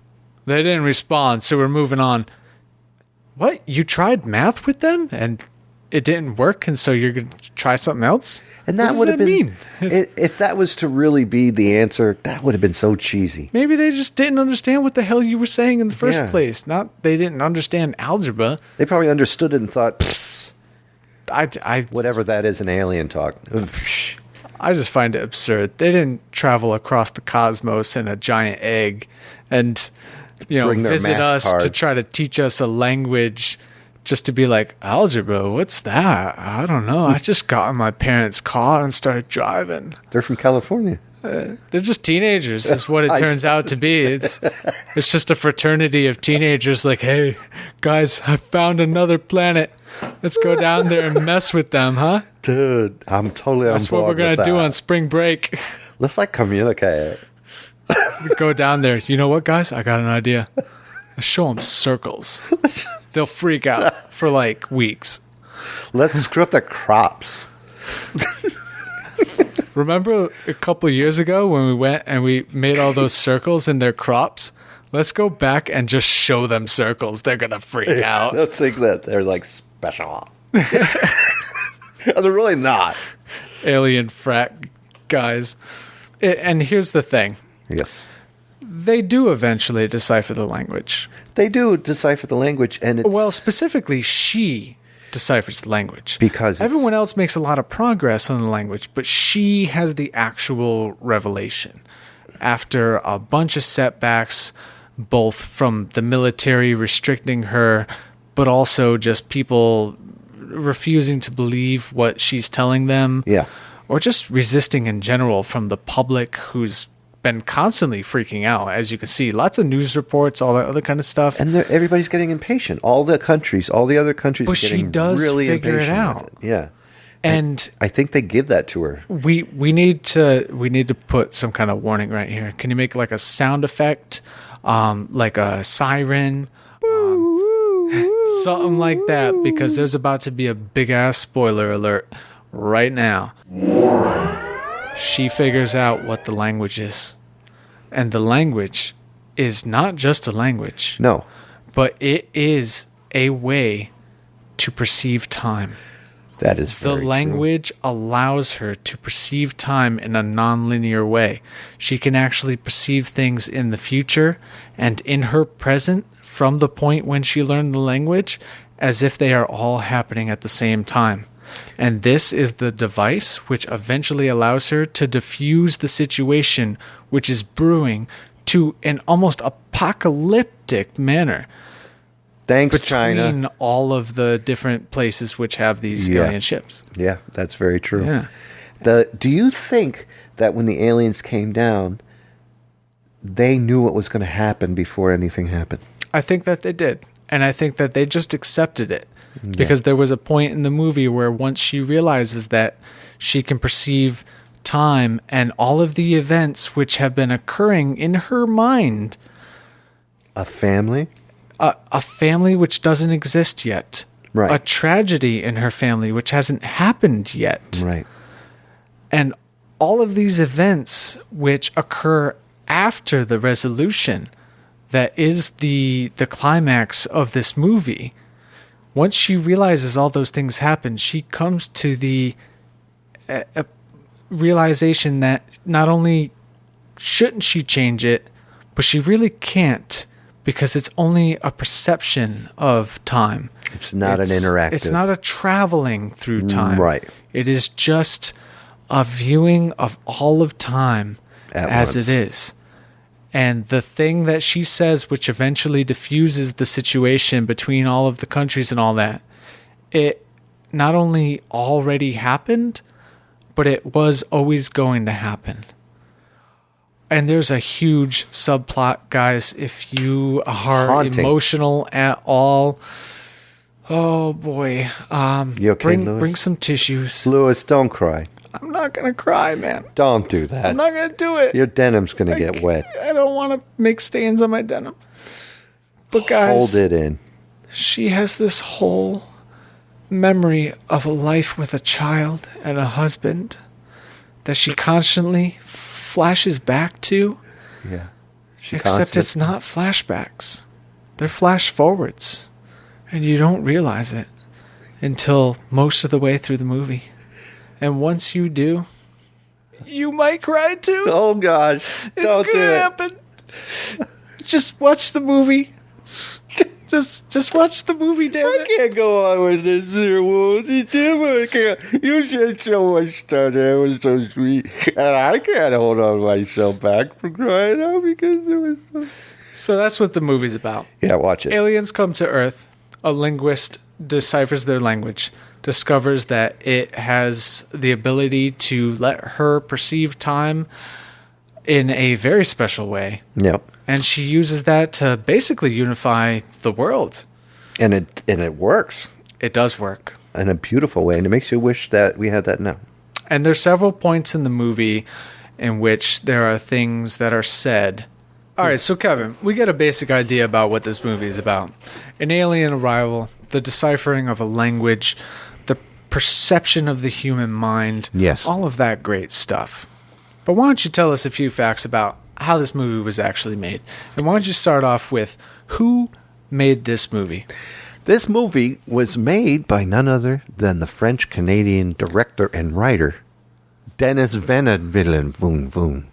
[SPEAKER 2] They didn't respond, so we're moving on." What? You tried math with them and it didn't work, and so you're going to try something else?
[SPEAKER 3] And that would have been, if that was to really be the answer, that would have been so cheesy.
[SPEAKER 2] Maybe they just didn't understand what the hell you were saying in the first place. Not they didn't understand algebra.
[SPEAKER 3] They probably understood it and thought, whatever that is in alien talk.
[SPEAKER 2] I just find it absurd. They didn't travel across the cosmos in a giant egg and visit us to try to teach us a language just to be like, algebra, what's that? I don't know. I just got in my parents' car and started driving.
[SPEAKER 3] They're from California.
[SPEAKER 2] They're just teenagers is what it turns out to be. It's just a fraternity of teenagers like, hey, guys, I found another planet. Let's go down there and mess with them, huh?
[SPEAKER 3] Dude, I'm totally on board.
[SPEAKER 2] That's what we're going to do on spring break.
[SPEAKER 3] Let's communicate.
[SPEAKER 2] We go down there. You know what, guys? I got an idea. Let's show them circles. They'll freak out for weeks.
[SPEAKER 3] Let's screw up their crops.
[SPEAKER 2] Remember a couple years ago when we went and we made all those circles in their crops? Let's go back and just show them circles. They're going to freak out.
[SPEAKER 3] They'll think that they're special. They're really not.
[SPEAKER 2] Alien frat guys. And here's the thing.
[SPEAKER 3] Yes.
[SPEAKER 2] They do eventually decipher the language.
[SPEAKER 3] They do decipher the language, and
[SPEAKER 2] specifically, she deciphers the language.
[SPEAKER 3] Because
[SPEAKER 2] everyone else makes a lot of progress on the language, but she has the actual revelation. After a bunch of setbacks, both from the military restricting her, but also just people refusing to believe what she's telling them.
[SPEAKER 3] Yeah.
[SPEAKER 2] Or just resisting in general from the public who's been constantly freaking out. As you can see, lots of news reports, all that other kind of stuff.
[SPEAKER 3] And everybody's getting impatient. All the other countries are getting really
[SPEAKER 2] figure
[SPEAKER 3] impatient.
[SPEAKER 2] It out.
[SPEAKER 3] Yeah.
[SPEAKER 2] And
[SPEAKER 3] I think they give that to her.
[SPEAKER 2] We need to put some kind of warning right here. Can you make a sound effect, like a siren, Something like that, because there's about to be a big-ass spoiler alert right now. She figures out what the language is. And the language is not just a language.
[SPEAKER 3] No.
[SPEAKER 2] But it is a way to perceive time.
[SPEAKER 3] That is
[SPEAKER 2] The
[SPEAKER 3] very
[SPEAKER 2] language allows her to perceive time in a non-linear way. She can actually perceive things in the future and in her present from the point when she learned the language as if they are all happening at the same time. And this is the device which eventually allows her to diffuse the situation which is brewing to an almost apocalyptic manner.
[SPEAKER 3] Thanks,
[SPEAKER 2] Between
[SPEAKER 3] China.
[SPEAKER 2] all of the different places which have these alien ships.
[SPEAKER 3] Yeah, that's very true.
[SPEAKER 2] Yeah.
[SPEAKER 3] Do you think that when the aliens came down, they knew what was going to happen before anything happened?
[SPEAKER 2] I think that they did. And I think that they just accepted it. Because there was a point in the movie where once she realizes that she can perceive time and all of the events which have been occurring in her mind.
[SPEAKER 3] A family?
[SPEAKER 2] A family which doesn't exist yet.
[SPEAKER 3] Right.
[SPEAKER 2] A tragedy in her family which hasn't happened yet.
[SPEAKER 3] Right.
[SPEAKER 2] And all of these events which occur after the resolution that is the climax of this movie. Once she realizes all those things happen, she comes to the realization that not only shouldn't she change it, but she really can't, because it's only a perception of time.
[SPEAKER 3] It's not an interactive.
[SPEAKER 2] It's not a traveling through time.
[SPEAKER 3] Right.
[SPEAKER 2] It is just a viewing of all of time as
[SPEAKER 3] once.
[SPEAKER 2] it is. And the thing that she says, which eventually diffuses the situation between all of the countries and all that, it not only already happened, but it was always going to happen. And there's a huge subplot, guys. If you are
[SPEAKER 3] Haunting.
[SPEAKER 2] emotional at all, oh boy,
[SPEAKER 3] You okay, Louis?
[SPEAKER 2] bring some tissues.
[SPEAKER 3] Louis, don't cry.
[SPEAKER 2] I'm not gonna cry, man.
[SPEAKER 3] Don't do that.
[SPEAKER 2] I'm not gonna do it.
[SPEAKER 3] Your denim's going to get wet.
[SPEAKER 2] I don't want to make stains on my denim. But guys,
[SPEAKER 3] Hold it in.
[SPEAKER 2] she has this whole memory of a life with a child and a husband that she constantly flashes back to.
[SPEAKER 3] Yeah.
[SPEAKER 2] Except it's not flashbacks. They're flash forwards. And you don't realize it until most of the way through the movie. And once you do, you might cry too.
[SPEAKER 3] Oh, gosh.
[SPEAKER 2] It's
[SPEAKER 3] Don't do
[SPEAKER 2] gonna
[SPEAKER 3] it.
[SPEAKER 2] happen. Just watch the movie. Just watch the movie, damn
[SPEAKER 3] I
[SPEAKER 2] it.
[SPEAKER 3] can't go on with this here, Woody. Damn it, I can't. You said so much stuff that was so sweet. And I can't hold on myself back from crying out because it was so...
[SPEAKER 2] So that's what the movie's about.
[SPEAKER 3] Yeah, watch it.
[SPEAKER 2] Aliens come to Earth. A linguist deciphers their language, discovers that it has the ability to let her perceive time in a very special way.
[SPEAKER 3] Yep.
[SPEAKER 2] And she uses that to basically unify the world.
[SPEAKER 3] And it works
[SPEAKER 2] It does work.
[SPEAKER 3] in a beautiful way, and it makes you wish that we had that now.
[SPEAKER 2] And there's several points in the movie in which there are things that are said. All right, so Kevin, we get a basic idea about what this movie is about. An alien arrival, the deciphering of a language, the perception of the human mind.
[SPEAKER 3] Yes.
[SPEAKER 2] All of that great stuff. But why don't you tell us a few facts about how this movie was actually made? And why don't you start off with who made this movie?
[SPEAKER 3] This movie was made by none other than the French-Canadian director and writer, Denis Villeneuve.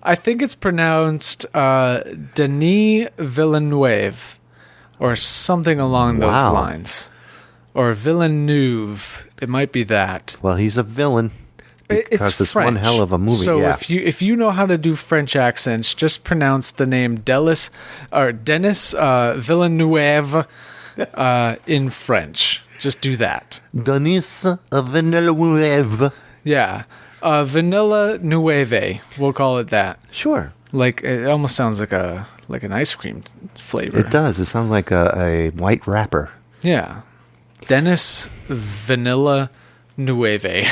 [SPEAKER 2] I think it's pronounced Denis Villeneuve or something along those
[SPEAKER 3] Wow.
[SPEAKER 2] lines. Or Villeneuve. It might be that.
[SPEAKER 3] Well, he's a villain because it's
[SPEAKER 2] French.
[SPEAKER 3] one hell of a movie.
[SPEAKER 2] So
[SPEAKER 3] yeah.
[SPEAKER 2] if you know how to do French accents, just pronounce the name Denis Villeneuve in French. Just do that.
[SPEAKER 3] Denis Villeneuve.
[SPEAKER 2] Yeah. Vanilla Nueve. We'll call it that.
[SPEAKER 3] Sure.
[SPEAKER 2] Like it almost sounds like an ice cream flavor.
[SPEAKER 3] It does. It sounds like a white wrapper.
[SPEAKER 2] Yeah. Denis Vanilla Nueve.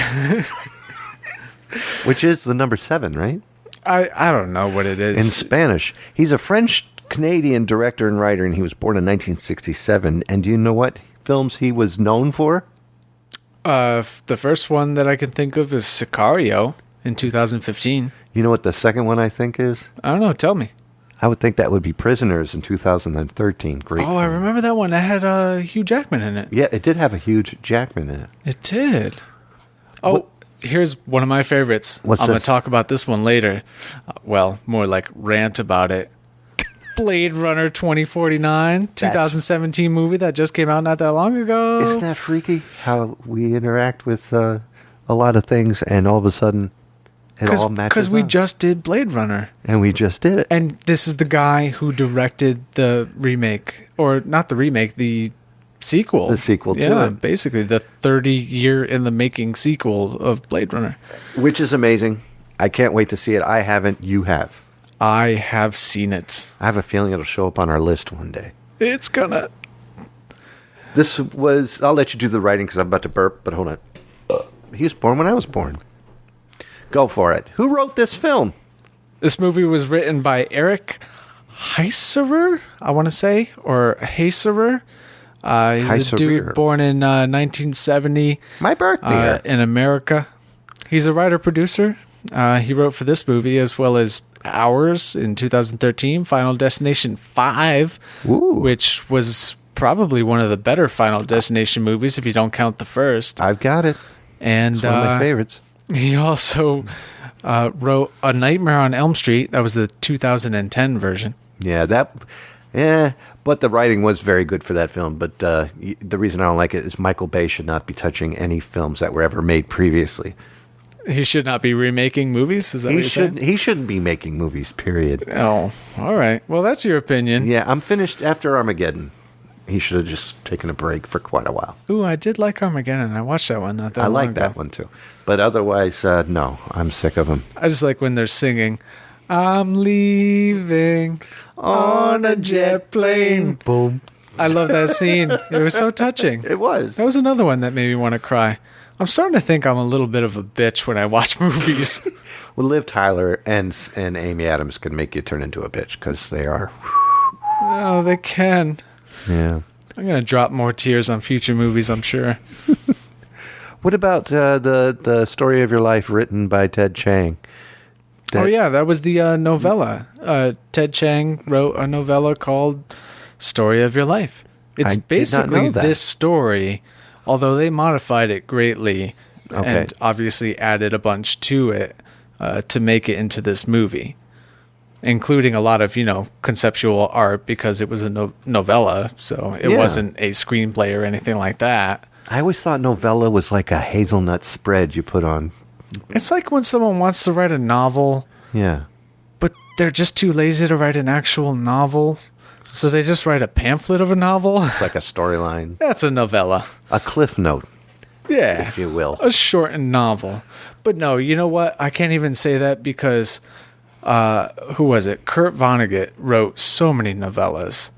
[SPEAKER 3] Which is the number 7, right?
[SPEAKER 2] I don't know what it is.
[SPEAKER 3] In Spanish. He's a French Canadian director and writer, and he was born in 1967. And do you know what films he was known for?
[SPEAKER 2] The first one that I can think of is Sicario in 2015.
[SPEAKER 3] You know what the second one I think is?
[SPEAKER 2] I don't know. Tell me.
[SPEAKER 3] I would think that would be Prisoners in 2013. Great.
[SPEAKER 2] Oh, I remember that one. That had Hugh Jackman in it.
[SPEAKER 3] Yeah, it did have a huge Jackman in it.
[SPEAKER 2] It did. Oh, here's one of my favorites.
[SPEAKER 3] What's
[SPEAKER 2] I'm going
[SPEAKER 3] this?
[SPEAKER 2] to talk about this one later. Well, more like rant about it. Blade Runner 2049, 2017 movie that just came out not that long ago.
[SPEAKER 3] Isn't that freaky how we interact with a lot of things and all of a sudden it all matches
[SPEAKER 2] Because we
[SPEAKER 3] up?
[SPEAKER 2] just did Blade Runner.
[SPEAKER 3] And we just did it.
[SPEAKER 2] And this is the guy who directed the remake, or not the remake, the sequel.
[SPEAKER 3] The sequel to
[SPEAKER 2] yeah,
[SPEAKER 3] it.
[SPEAKER 2] basically the 30-year in the making sequel of Blade Runner.
[SPEAKER 3] Which is amazing. I can't wait to see it. I haven't. You have.
[SPEAKER 2] I have seen it.
[SPEAKER 3] I have a feeling it'll show up on our list one day.
[SPEAKER 2] It's gonna.
[SPEAKER 3] This was... I'll let you do the writing because I'm about to burp, but hold on. He was born when I was born. Go for it. Who wrote this film?
[SPEAKER 2] This movie was written by Eric Heiserer, I want to say, or Heiserer. He's a dude born in 1970.
[SPEAKER 3] My birthday.
[SPEAKER 2] In America. He's a writer-producer. He wrote for this movie as well as Ours in 2013, Final Destination 5, which was probably one of the better Final Destination movies if you don't count the first.
[SPEAKER 3] I've got it.
[SPEAKER 2] And
[SPEAKER 3] it's one of my favorites.
[SPEAKER 2] He also wrote A Nightmare on Elm Street. That was the 2010 version.
[SPEAKER 3] Yeah, but the writing was very good for that film. But the reason I don't like it is Michael Bay should not be touching any films that were ever made previously.
[SPEAKER 2] He should not be remaking movies? Is that what you're saying?
[SPEAKER 3] He shouldn't be making movies, period.
[SPEAKER 2] Oh, all right. Well, that's your opinion.
[SPEAKER 3] Yeah, I'm finished after Armageddon. He should have just taken a break for quite a while.
[SPEAKER 2] Ooh, I did like Armageddon. I watched that one not that long
[SPEAKER 3] I like
[SPEAKER 2] ago.
[SPEAKER 3] that one, too. But otherwise, no, I'm sick of him.
[SPEAKER 2] I just like when they're singing, I'm leaving on a jet plane.
[SPEAKER 3] Boom.
[SPEAKER 2] I love that scene. It was so touching.
[SPEAKER 3] It was.
[SPEAKER 2] That was another one that made me want to cry. I'm starting to think I'm a little bit of a bitch when I watch movies.
[SPEAKER 3] Well, Liv Tyler and Amy Adams can make you turn into a bitch because they are.
[SPEAKER 2] Oh, they can.
[SPEAKER 3] Yeah.
[SPEAKER 2] I'm going to drop more tears on future movies, I'm sure.
[SPEAKER 3] What about the story of your life written by Ted Chiang?
[SPEAKER 2] Oh, yeah, that was the novella. Ted Chiang wrote a novella called Story of Your Life. It's basically this story, although they modified it greatly and obviously added a bunch to it to make it into this movie, including a lot of, conceptual art because it was a novella, so it wasn't a screenplay or anything like that.
[SPEAKER 3] I always thought novella was like a hazelnut spread you put on.
[SPEAKER 2] It's like when someone wants to write a novel, but they're just too lazy to write an actual novel, so they just write a pamphlet of a novel.
[SPEAKER 3] It's like a storyline.
[SPEAKER 2] That's a novella.
[SPEAKER 3] A cliff note.
[SPEAKER 2] Yeah.
[SPEAKER 3] If you will.
[SPEAKER 2] A shortened novel. But no, you know what? I can't even say that because, who was it? Kurt Vonnegut wrote so many novellas.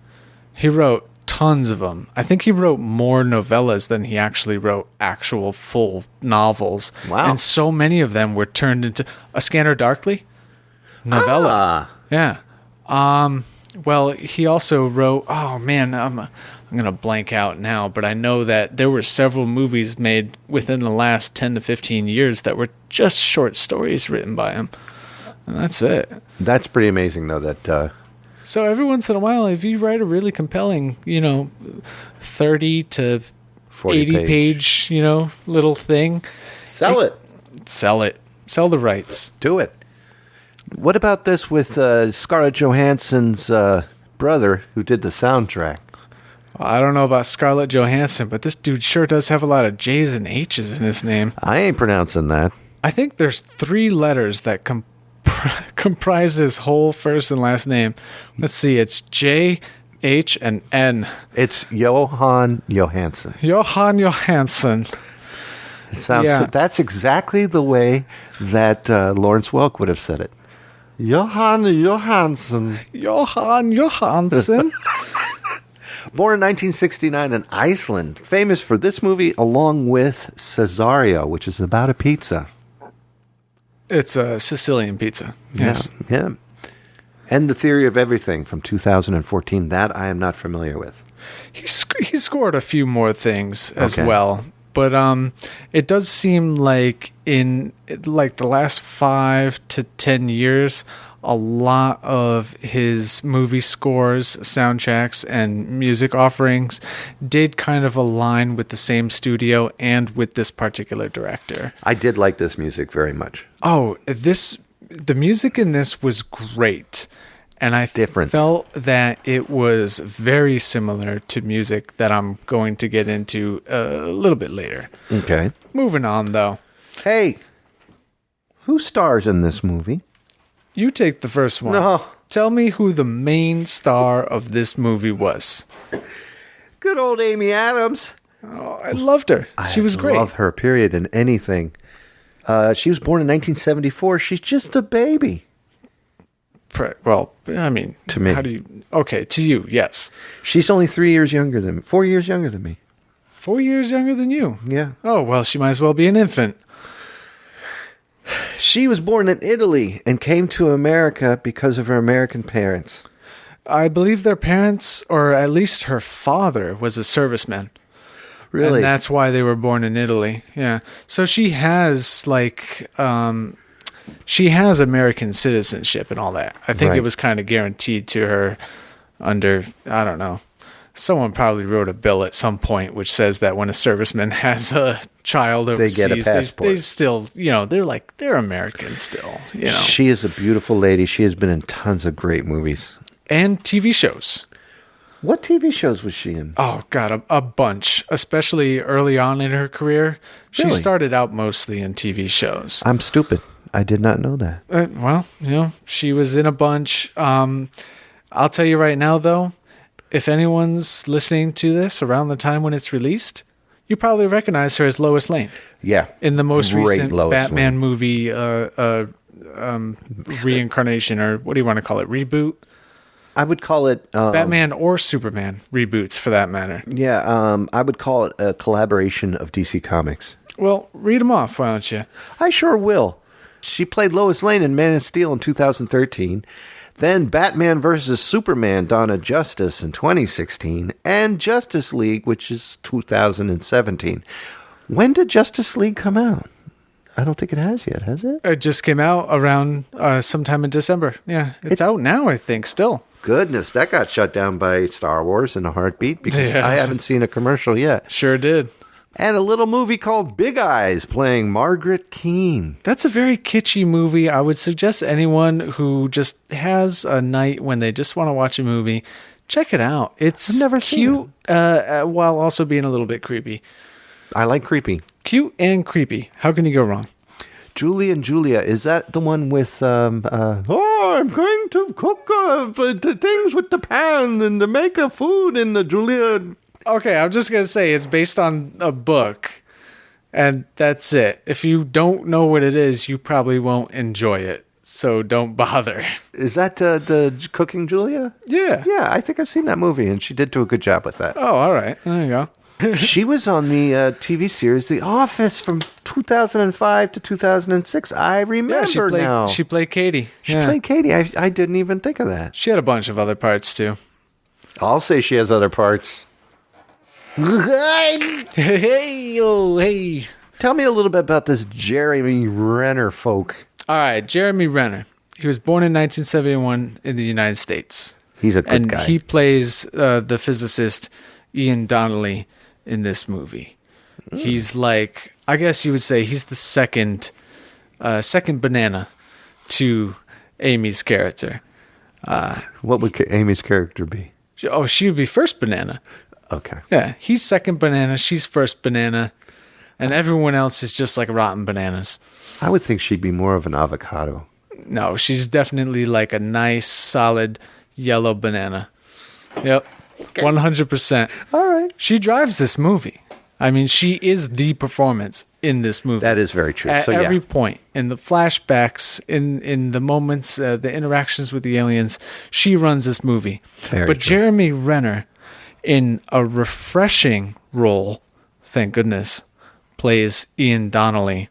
[SPEAKER 2] He wrote tons of them. I think he wrote more novellas than he actually wrote actual full novels.
[SPEAKER 3] Wow.
[SPEAKER 2] And so many of them were turned into A Scanner Darkly novella. Yeah. Well, he also wrote, oh man, I'm going to blank out now, but I know that there were several movies made within the last 10 to 15 years that were just short stories written by him. And that's it.
[SPEAKER 3] That's pretty amazing, though, that...
[SPEAKER 2] So every once in a while, if you write a really compelling, 30 to 80 page, little thing.
[SPEAKER 3] Sell it.
[SPEAKER 2] Sell it. Sell the rights.
[SPEAKER 3] Do it. What about this with Scarlett Johansson's brother who did the soundtrack?
[SPEAKER 2] Well, I don't know about Scarlett Johansson, but this dude sure does have a lot of J's and H's in his name.
[SPEAKER 3] I ain't pronouncing that.
[SPEAKER 2] I think there's 3 letters that comprise his whole first and last name. Let's see, it's J, H, and N.
[SPEAKER 3] It's Johan Johansson.
[SPEAKER 2] Johan Johansson.
[SPEAKER 3] It sounds that's exactly the way that Lawrence Welk would have said it. Johan Johansson.
[SPEAKER 2] Johan Johansson.
[SPEAKER 3] Born in 1969 in Iceland. Famous for this movie along with Cesario, which is about a pizza.
[SPEAKER 2] It's a Sicilian pizza. Yes.
[SPEAKER 3] Yeah. And The Theory of Everything from 2014. That I am not familiar with.
[SPEAKER 2] He scored a few more things as
[SPEAKER 3] Okay.
[SPEAKER 2] well, but it does seem like in like the last 5 to 10 years, a lot of his movie scores, soundtracks, and music offerings did kind of align with the same studio and with this particular director.
[SPEAKER 3] I did like this music very much.
[SPEAKER 2] Oh, the music in this was great. And I felt that it was very similar to music that I'm going to get into a little bit later.
[SPEAKER 3] Okay.
[SPEAKER 2] Moving on, though.
[SPEAKER 3] Hey, who stars in this movie?
[SPEAKER 2] You take the first one.
[SPEAKER 3] No.
[SPEAKER 2] Tell me who the main star of this movie was.
[SPEAKER 3] Good old Amy Adams.
[SPEAKER 2] Oh, I loved her. She was great.
[SPEAKER 3] I love her, period, in anything. She was born in 1974. She's just a baby.
[SPEAKER 2] Well, I mean,
[SPEAKER 3] to me.
[SPEAKER 2] How do you? Okay, to you, yes.
[SPEAKER 3] She's only 4 years younger than me.
[SPEAKER 2] 4 years younger than you?
[SPEAKER 3] Yeah.
[SPEAKER 2] Oh, well, she might as well be an infant.
[SPEAKER 3] She was born in Italy and came to America because of her American parents.
[SPEAKER 2] I believe their parents, or at least her father, was a serviceman.
[SPEAKER 3] Really?
[SPEAKER 2] And that's why they were born in Italy. Yeah. So she has she has American citizenship and all that. I think
[SPEAKER 3] Right.
[SPEAKER 2] it was kind of guaranteed to her under, I don't know. Someone probably wrote a bill at some point which says that when a serviceman has a child overseas,
[SPEAKER 3] They get a passport.
[SPEAKER 2] they still, they're American still,
[SPEAKER 3] She is a beautiful lady. She has been in tons of great movies.
[SPEAKER 2] And TV shows.
[SPEAKER 3] What TV shows was she in?
[SPEAKER 2] Oh, God, a bunch, especially early on in her career. She
[SPEAKER 3] Really?
[SPEAKER 2] started out mostly in TV shows.
[SPEAKER 3] I'm stupid. I did not know that.
[SPEAKER 2] Well, she was in a bunch. I'll tell you right now, though, if anyone's listening to this around the time when it's released, you probably recognize her as Lois Lane.
[SPEAKER 3] Yeah.
[SPEAKER 2] In the most
[SPEAKER 3] Great
[SPEAKER 2] recent
[SPEAKER 3] Lois
[SPEAKER 2] Batman
[SPEAKER 3] Lane.
[SPEAKER 2] movie reincarnation, or what do you want to call it? Reboot?
[SPEAKER 3] I would call it...
[SPEAKER 2] Batman or Superman reboots, for that matter.
[SPEAKER 3] Yeah, I would call it a collaboration of DC Comics.
[SPEAKER 2] Well, read them off, why don't you?
[SPEAKER 3] I sure will. She played Lois Lane in Man of Steel in 2013. Then Batman vs. Superman, Dawn of Justice in 2016. And Justice League, which is 2017. When did Justice League come out? I don't think it has yet, has it?
[SPEAKER 2] It just came out around sometime in December. Yeah, it's out now, I think, still.
[SPEAKER 3] Goodness, that got shut down by Star Wars in a heartbeat because
[SPEAKER 2] Yeah.
[SPEAKER 3] I haven't seen a commercial yet.
[SPEAKER 2] Sure did.
[SPEAKER 3] And a little movie called Big Eyes playing Margaret Keane.
[SPEAKER 2] That's a very kitschy movie. I would suggest anyone who just has a night when they just want to watch a movie, check it out. It's
[SPEAKER 3] I've never seen
[SPEAKER 2] cute, while also being a little bit creepy.
[SPEAKER 3] I like creepy.
[SPEAKER 2] Cute and creepy. How can you go wrong?
[SPEAKER 3] Julie and Julia, is that the one with, I'm going to cook the things with the pan and to make a food in the Julia...
[SPEAKER 2] Okay, I'm just going to say it's based on a book, and that's it. If you don't know what it is, you probably won't enjoy it, so don't bother.
[SPEAKER 3] Is that the Cooking Julia?
[SPEAKER 2] Yeah.
[SPEAKER 3] Yeah, I think I've seen that movie, and she did do a good job with that.
[SPEAKER 2] Oh, all right. There you go.
[SPEAKER 3] She was on the TV series The Office from 2005 to 2006. I remember now.
[SPEAKER 2] She played Katie.
[SPEAKER 3] She played Katie. I didn't even think of that.
[SPEAKER 2] She had a bunch of other parts, too.
[SPEAKER 3] I'll say she has other parts.
[SPEAKER 2] Hey, oh, hey.
[SPEAKER 3] Tell me a little bit about this Jeremy Renner folk.
[SPEAKER 2] All right, Jeremy Renner. He was born in 1971 in the United States.
[SPEAKER 3] He's a good guy.
[SPEAKER 2] And he plays the physicist Ian Donnelly in this movie. He's like, I guess you would say he's the second banana to Amy's character.
[SPEAKER 3] What would Amy's character be?
[SPEAKER 2] Oh, she would be first banana.
[SPEAKER 3] Okay.
[SPEAKER 2] Yeah, he's second banana, she's first banana, and everyone else is just like rotten bananas.
[SPEAKER 3] I would think she'd be more of an avocado.
[SPEAKER 2] No, she's definitely like a nice, solid yellow banana. Yep, 100%.
[SPEAKER 3] All right.
[SPEAKER 2] She drives this movie. I mean, she is the performance in this movie.
[SPEAKER 3] That is very true.
[SPEAKER 2] At
[SPEAKER 3] So,
[SPEAKER 2] every
[SPEAKER 3] yeah.
[SPEAKER 2] point, in the flashbacks, in the moments, the interactions with the aliens, she runs this movie.
[SPEAKER 3] Very
[SPEAKER 2] but
[SPEAKER 3] true.
[SPEAKER 2] Jeremy Renner, in a refreshing role, thank goodness, plays Ian Donnelly.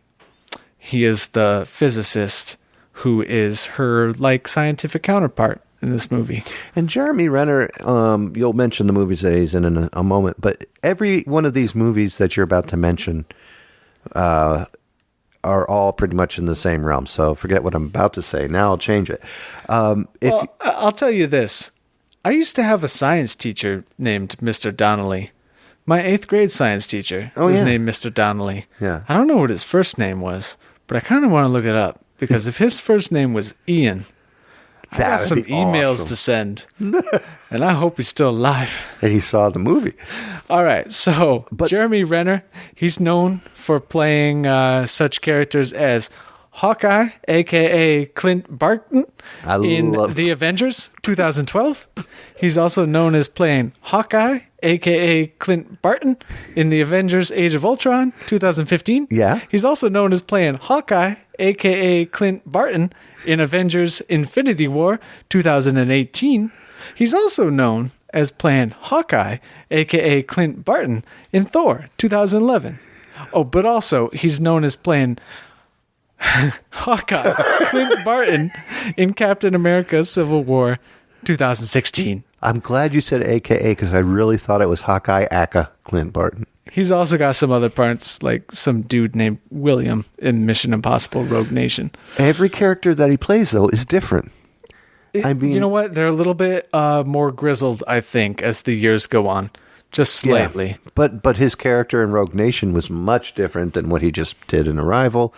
[SPEAKER 2] He is the physicist who is her like scientific counterpart, in this movie.
[SPEAKER 3] And Jeremy Renner, you'll mention the movies that he's in a moment, but every one of these movies that you're about to mention are all pretty much in the same realm. So forget what I'm about to say. Now I'll change it.
[SPEAKER 2] I'll tell you this. I used to have a science teacher named Mr. Donnelly. My 8th grade science teacher was named Mr. Donnelly.
[SPEAKER 3] Yeah.
[SPEAKER 2] I don't know what his first name was, but I kind of want to look it up because if his first name was Ian, I got
[SPEAKER 3] That'd
[SPEAKER 2] some
[SPEAKER 3] be
[SPEAKER 2] emails
[SPEAKER 3] awesome.
[SPEAKER 2] to send, and I hope he's still alive.
[SPEAKER 3] And he saw the movie.
[SPEAKER 2] All right, so Jeremy Renner, he's known for playing such characters as Hawkeye, a.k.a. Clint Barton, in The Avengers 2012. He's also known as playing Hawkeye, a.k.a. Clint Barton, in The Avengers Age of Ultron 2015.
[SPEAKER 3] Yeah.
[SPEAKER 2] He's also known as playing Hawkeye, a.k.a. Clint Barton, in Avengers Infinity War 2018. He's also known as playing Hawkeye, a.k.a. Clint Barton, in Thor 2011. Oh, but also he's known as playing Hawkeye, Clint Barton, in Captain America Civil War 2016.
[SPEAKER 3] I'm glad you said AKA because I really thought it was Hawkeye Aka Clint Barton.
[SPEAKER 2] He's also got some other parts, like some dude named William in Mission Impossible Rogue Nation.
[SPEAKER 3] Every character that he plays, though, is different. I mean,
[SPEAKER 2] you know what? They're a little bit more grizzled, I think, as the years go on. Just slightly.
[SPEAKER 3] Yeah. But his character in Rogue Nation was much different than what he just did in Arrival.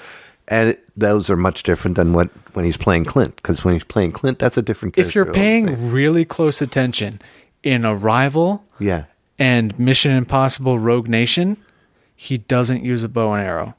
[SPEAKER 3] And those are much different than when he's playing Clint. Because when he's playing Clint, that's a different character.
[SPEAKER 2] If you're paying really close attention in Arrival and Mission Impossible Rogue Nation, he doesn't use a bow and arrow.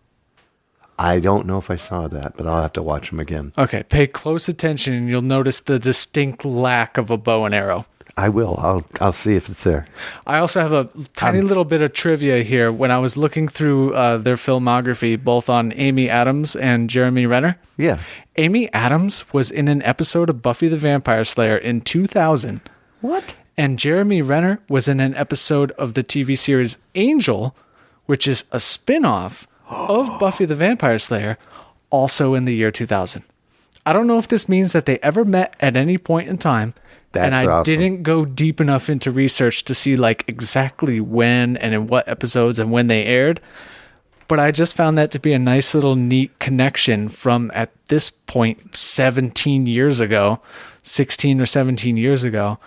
[SPEAKER 3] I don't know if I saw that, but I'll have to watch him again.
[SPEAKER 2] Okay, pay close attention and you'll notice the distinct lack of a bow and arrow.
[SPEAKER 3] I will. I'll see if it's there.
[SPEAKER 2] I also have a tiny little bit of trivia here. When I was looking through their filmography, both on Amy Adams and Jeremy Renner.
[SPEAKER 3] Yeah.
[SPEAKER 2] Amy Adams was in an episode of Buffy the Vampire Slayer in 2000.
[SPEAKER 3] What?
[SPEAKER 2] And Jeremy Renner was in an episode of the TV series Angel, which is a spin-off of Buffy the Vampire Slayer, also in the year 2000. I don't know if this means that they ever met at any point in time.
[SPEAKER 3] That's
[SPEAKER 2] and I
[SPEAKER 3] awesome.
[SPEAKER 2] didn't go deep enough into research to see like exactly when and in what episodes and when they aired. But I just found that to be a nice little neat connection from, at this point, 17 years ago, 16 or 17 years ago,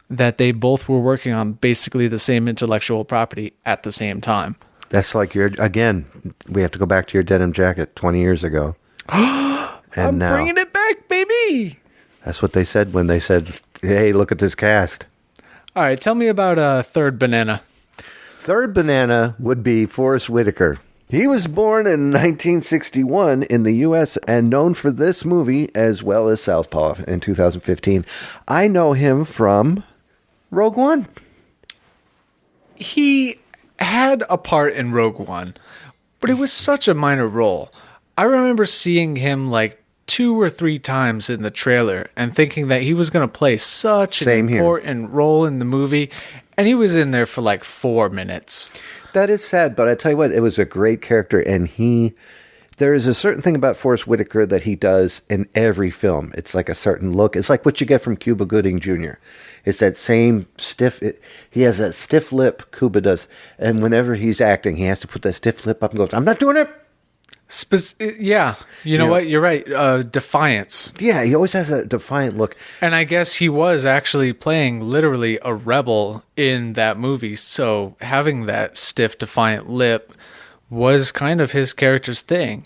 [SPEAKER 2] that they both were working on basically the same intellectual property at the same time.
[SPEAKER 3] That's like again, we have to go back to your denim jacket 20 years ago.
[SPEAKER 2] I'm bringing it back, baby!
[SPEAKER 3] That's what they said when they said, hey, look at this cast.
[SPEAKER 2] All right, tell me about Third Banana.
[SPEAKER 3] Third Banana would be Forrest Whitaker. He was born in 1961 in the U.S. and known for this movie as well as Southpaw in 2015. I know him from Rogue One.
[SPEAKER 2] He had a part in Rogue One, but it was such a minor role. I remember seeing him like 2 or 3 times in the trailer and thinking that he was going to play such an important role in the movie, and he was in there for like 4 minutes.
[SPEAKER 3] That is sad, but I tell you what, it was a great character, and there is a certain thing about Forrest Whitaker that he does in every film. It's like a certain look. It's like what you get from Cuba Gooding Jr. It's that same stiff, he has that stiff lip, Cuba does, and whenever he's acting, he has to put that stiff lip up and goes, I'm not doing it!
[SPEAKER 2] Yeah, you know what? You're right. Defiance.
[SPEAKER 3] Yeah, he always has a defiant look.
[SPEAKER 2] And I guess he was actually playing literally a rebel in that movie. So having that stiff, defiant lip was kind of his character's thing.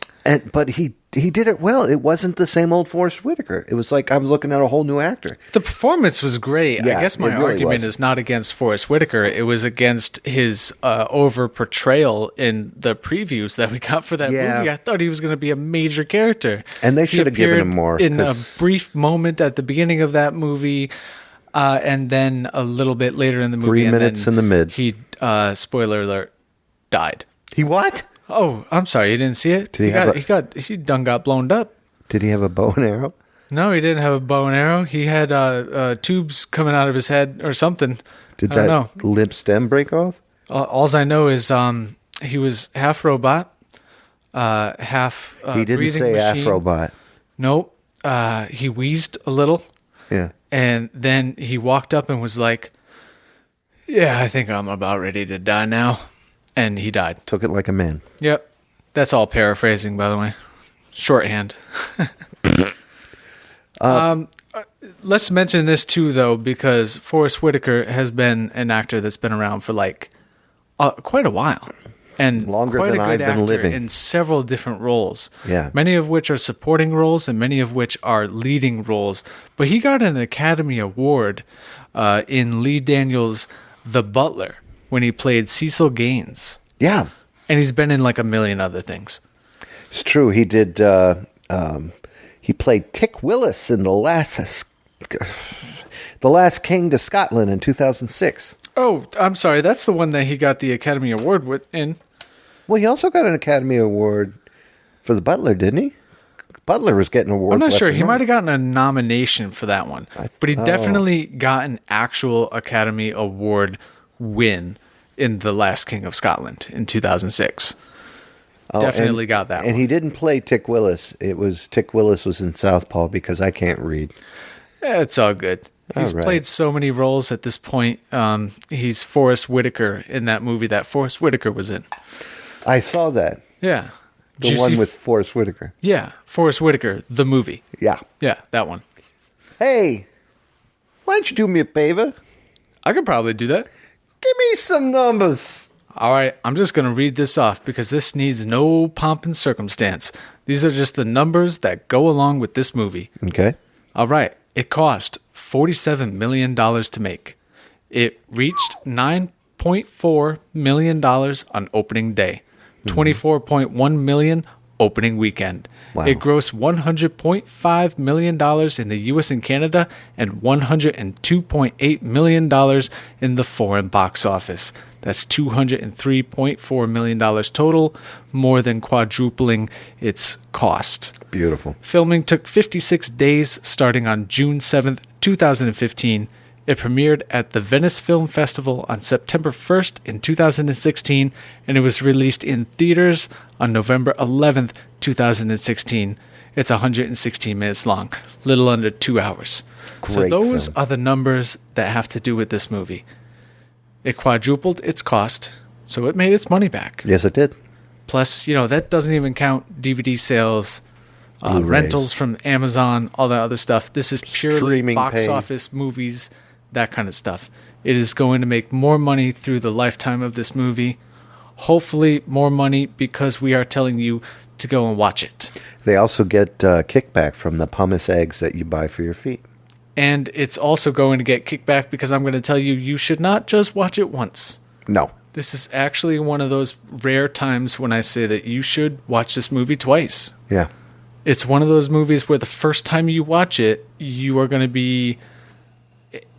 [SPEAKER 3] But he did it well. It wasn't the same old Forrest Whitaker. It was like I was looking at a whole new actor.
[SPEAKER 2] The performance was great.
[SPEAKER 3] Yeah,
[SPEAKER 2] I guess my
[SPEAKER 3] it really
[SPEAKER 2] argument
[SPEAKER 3] was.
[SPEAKER 2] is not against Forrest Whitaker. It was against his over portrayal in the previews that we got for that movie. I thought he was going to be a major character.
[SPEAKER 3] And they should have given him more.
[SPEAKER 2] In a brief moment at the beginning of that movie, and then a little bit later in the movie.
[SPEAKER 3] 3 minutes in the mid.
[SPEAKER 2] He, spoiler alert, died.
[SPEAKER 3] He what?
[SPEAKER 2] Oh, I'm sorry, you didn't see it? He done got blown up.
[SPEAKER 3] Did he have a bow and arrow?
[SPEAKER 2] No, he didn't have a bow and arrow. He had tubes coming out of his head or something.
[SPEAKER 3] Did
[SPEAKER 2] I don't
[SPEAKER 3] that lip stem break off?
[SPEAKER 2] All I know is he was half robot, half
[SPEAKER 3] he didn't
[SPEAKER 2] breathing
[SPEAKER 3] say
[SPEAKER 2] machine.
[SPEAKER 3] Afrobot.
[SPEAKER 2] Nope. He wheezed a little.
[SPEAKER 3] Yeah.
[SPEAKER 2] And then he walked up and was like, yeah, I think I'm about ready to die now. And he died.
[SPEAKER 3] Took it like a man.
[SPEAKER 2] Yep. That's all paraphrasing, by the way. Shorthand. Let's mention this too, though, because Forrest Whitaker has been an actor that's been around for quite a while, and
[SPEAKER 3] Longer
[SPEAKER 2] quite
[SPEAKER 3] than
[SPEAKER 2] a good
[SPEAKER 3] I've been
[SPEAKER 2] actor
[SPEAKER 3] living.
[SPEAKER 2] in several different roles.
[SPEAKER 3] Yeah.
[SPEAKER 2] Many of which are supporting roles, and many of which are leading roles. But he got an Academy Award in Lee Daniels' The Butler when he played Cecil Gaines.
[SPEAKER 3] Yeah.
[SPEAKER 2] And he's been in like a million other things.
[SPEAKER 3] It's true. He did. He played Tick Willis in The Last King to Scotland in 2006.
[SPEAKER 2] Oh, I'm sorry. That's the one that he got the Academy Award in.
[SPEAKER 3] Well, he also got an Academy Award for The Butler, didn't he? Butler was getting awards.
[SPEAKER 2] I'm not
[SPEAKER 3] left
[SPEAKER 2] sure.
[SPEAKER 3] and
[SPEAKER 2] He
[SPEAKER 3] right.
[SPEAKER 2] might have gotten a nomination for that one. But he definitely got an actual Academy Award win in The Last King of Scotland in 2006. Definitely got that
[SPEAKER 3] And
[SPEAKER 2] one.
[SPEAKER 3] he didn't play Tick Willis. It was Tick Willis was in Southpaw because I can't read.
[SPEAKER 2] Yeah, it's all good. He's
[SPEAKER 3] All right.
[SPEAKER 2] played so many roles at this point. He's Forrest Whitaker in that movie that Forrest Whitaker was in.
[SPEAKER 3] I saw that.
[SPEAKER 2] Yeah. Did
[SPEAKER 3] The
[SPEAKER 2] you
[SPEAKER 3] one
[SPEAKER 2] see
[SPEAKER 3] with Forrest Whitaker.
[SPEAKER 2] Yeah, Forrest Whitaker, the movie.
[SPEAKER 3] Yeah.
[SPEAKER 2] Yeah, that one.
[SPEAKER 3] Hey, why don't you do me a favor?
[SPEAKER 2] I could probably do that.
[SPEAKER 3] Give me some numbers.
[SPEAKER 2] All right, I'm just going to read this off because this needs no pomp and circumstance. These are just the numbers that go along with this movie.
[SPEAKER 3] Okay.
[SPEAKER 2] All right, it cost $47 million to make. It reached $9.4 million on opening day, $24.1 million opening weekend.
[SPEAKER 3] Wow.
[SPEAKER 2] It grossed $100.5 million in the U.S. and Canada and $102.8 million in the foreign box office. That's $203.4 million total, more than quadrupling its cost.
[SPEAKER 3] Beautiful.
[SPEAKER 2] Filming took 56 days starting on June 7th, 2015. It premiered at the Venice Film Festival on September 1st in 2016, and it was released in theaters on November 11th, 2016. It's 116 minutes long, little under 2 hours. So
[SPEAKER 3] Great
[SPEAKER 2] those
[SPEAKER 3] film.
[SPEAKER 2] are the numbers that have to do with this movie. It quadrupled its cost, so it made its money back.
[SPEAKER 3] Yes, it did.
[SPEAKER 2] Plus, that doesn't even count DVD sales,
[SPEAKER 3] Blu-rays.
[SPEAKER 2] rentals from Amazon, all that other stuff. This is purely
[SPEAKER 3] Streaming
[SPEAKER 2] box
[SPEAKER 3] pay.
[SPEAKER 2] office, movies, that kind of stuff. It is going to make more money through the lifetime of this movie. Hopefully more money because we are telling you to go and watch it.
[SPEAKER 3] They also get kickback from the pumice eggs that you buy for your feet.
[SPEAKER 2] And it's also going to get kickback because I'm going to tell you, you should not just watch it once.
[SPEAKER 3] No.
[SPEAKER 2] This is actually one of those rare times when I say that you should watch this movie twice.
[SPEAKER 3] Yeah.
[SPEAKER 2] It's one of those movies where the first time you watch it, you are going to be...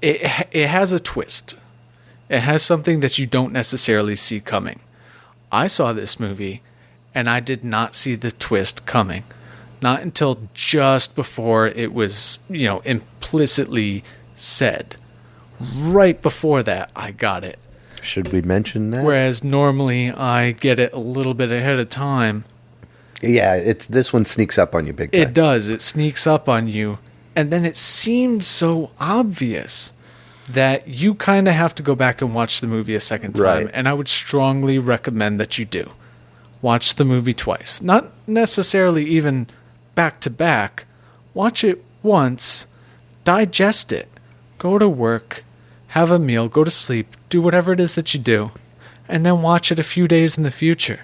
[SPEAKER 2] It has a twist. It has something that you don't necessarily see coming. I saw this movie, and I did not see the twist coming. Not until just before it was, implicitly said. Right before that, I got it.
[SPEAKER 3] Should we mention that?
[SPEAKER 2] Whereas normally I get it a little bit ahead of time.
[SPEAKER 3] Yeah, this one sneaks up on you big time.
[SPEAKER 2] It does. It sneaks up on you. And then it seems so obvious that you kind of have to go back and watch the movie a second time.
[SPEAKER 3] Right.
[SPEAKER 2] And I would strongly recommend that you do. Watch the movie twice. Not necessarily even back to back. Watch it once. Digest it. Go to work. Have a meal. Go to sleep. Do whatever it is that you do. And then watch it a few days in the future.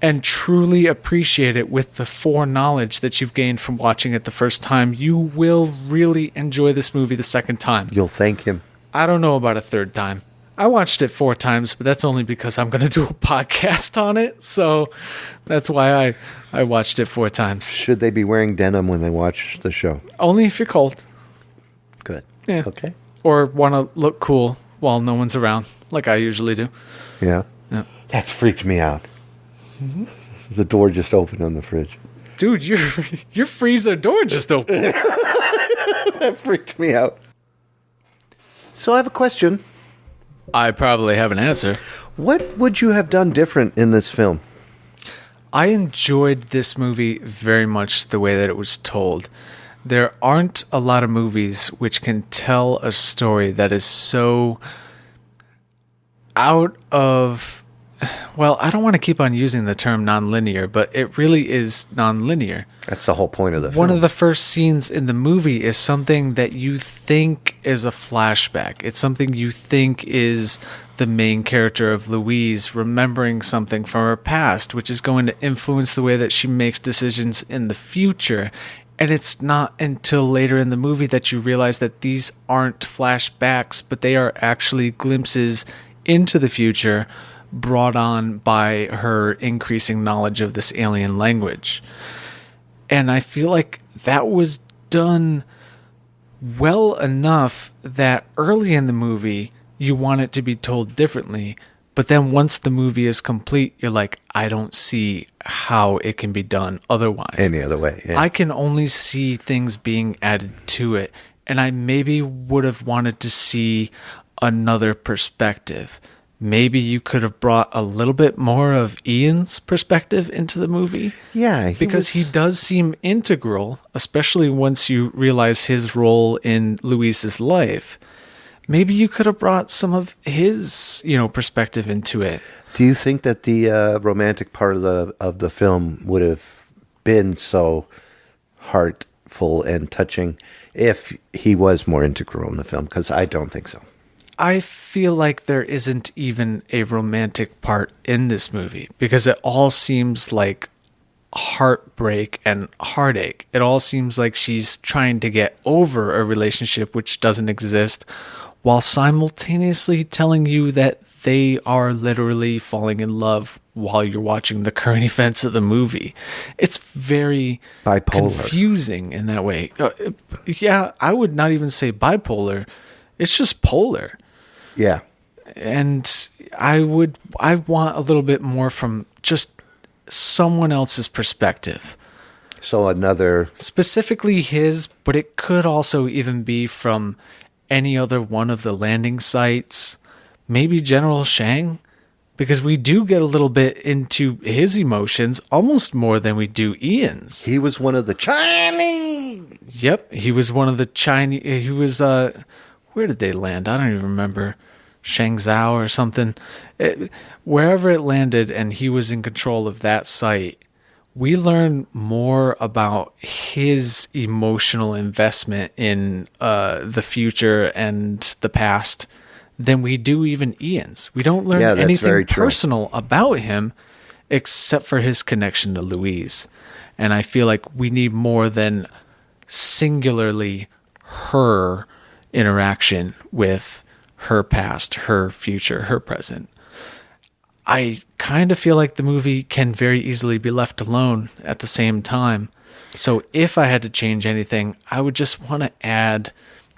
[SPEAKER 2] And truly appreciate it with the foreknowledge that you've gained from watching it the first time. You will really enjoy this movie the second time.
[SPEAKER 3] You'll thank him.
[SPEAKER 2] I don't know about a third time. I watched it 4 times, but that's only because I'm going to do a podcast on it. So that's why I watched it 4 times.
[SPEAKER 3] Should they be wearing denim when they watch the show?
[SPEAKER 2] Only if you're cold.
[SPEAKER 3] Good.
[SPEAKER 2] Yeah.
[SPEAKER 3] Okay.
[SPEAKER 2] Or want to look cool while no one's around, like I usually do.
[SPEAKER 3] Yeah.
[SPEAKER 2] Yeah.
[SPEAKER 3] That freaked me out. Mm-hmm. The door just opened on the fridge.
[SPEAKER 2] Dude, your freezer door just opened.
[SPEAKER 3] That freaked me out. So I have a question.
[SPEAKER 2] I probably have an answer.
[SPEAKER 3] What would you have done different in this film?
[SPEAKER 2] I enjoyed this movie very much the way that it was told. There aren't a lot of movies which can tell a story that is so out of... Well, I don't want to keep on using the term nonlinear, but it really is nonlinear.
[SPEAKER 3] That's the whole point of the film.
[SPEAKER 2] One of the first scenes in the movie is something that you think is a flashback. It's something you think is the main character of Louise remembering something from her past, which is going to influence the way that she makes decisions in the future. And it's not until later in the movie that you realize that these aren't flashbacks, but they are actually glimpses into the future brought on by her increasing knowledge of this alien language. And I feel like that was done well enough that early in the movie, you want it to be told differently. But then once the movie is complete, you're like, I don't see how it can be done otherwise.
[SPEAKER 3] Any other way, yeah.
[SPEAKER 2] I can only see things being added to it. And I maybe would have wanted to see another perspective. Maybe you could have brought a little bit more of Ian's perspective into the movie.
[SPEAKER 3] Yeah.
[SPEAKER 2] Because he does seem integral, especially once you realize his role in Louise's life. Maybe you could have brought some of his, perspective into it.
[SPEAKER 3] Do you think that the romantic part of the film would have been so heartful and touching if he was more integral in the film? Because I don't think so.
[SPEAKER 2] I feel like there isn't even a romantic part in this movie because it all seems like heartbreak and heartache. It all seems like she's trying to get over a relationship which doesn't exist while simultaneously telling you that they are literally falling in love while you're watching the current events of the movie. It's very
[SPEAKER 3] bipolar,
[SPEAKER 2] confusing in that way. Yeah, I would not even say bipolar. It's just polar.
[SPEAKER 3] Yeah.
[SPEAKER 2] And I want a little bit more from just someone else's perspective.
[SPEAKER 3] So another...
[SPEAKER 2] Specifically his, but it could also even be from any other one of the landing sites. Maybe General Shang, because we do get a little bit into his emotions, almost more than we do Ian's.
[SPEAKER 3] He was one of the Chinese.
[SPEAKER 2] Yep, he was one of the Chinese. He was, where did they land? I don't even remember. Shangzhou or something. Wherever it landed and he was in control of that site, we learn more about his emotional investment in the future and the past than we do even Ian's. We don't learn anything personal about him except for his connection to Louise. And I feel like we need more than singularly her interaction with her past, her future, her present. I kind of feel like the movie can very easily be left alone at the same time. So if I had to change anything, I would just want to add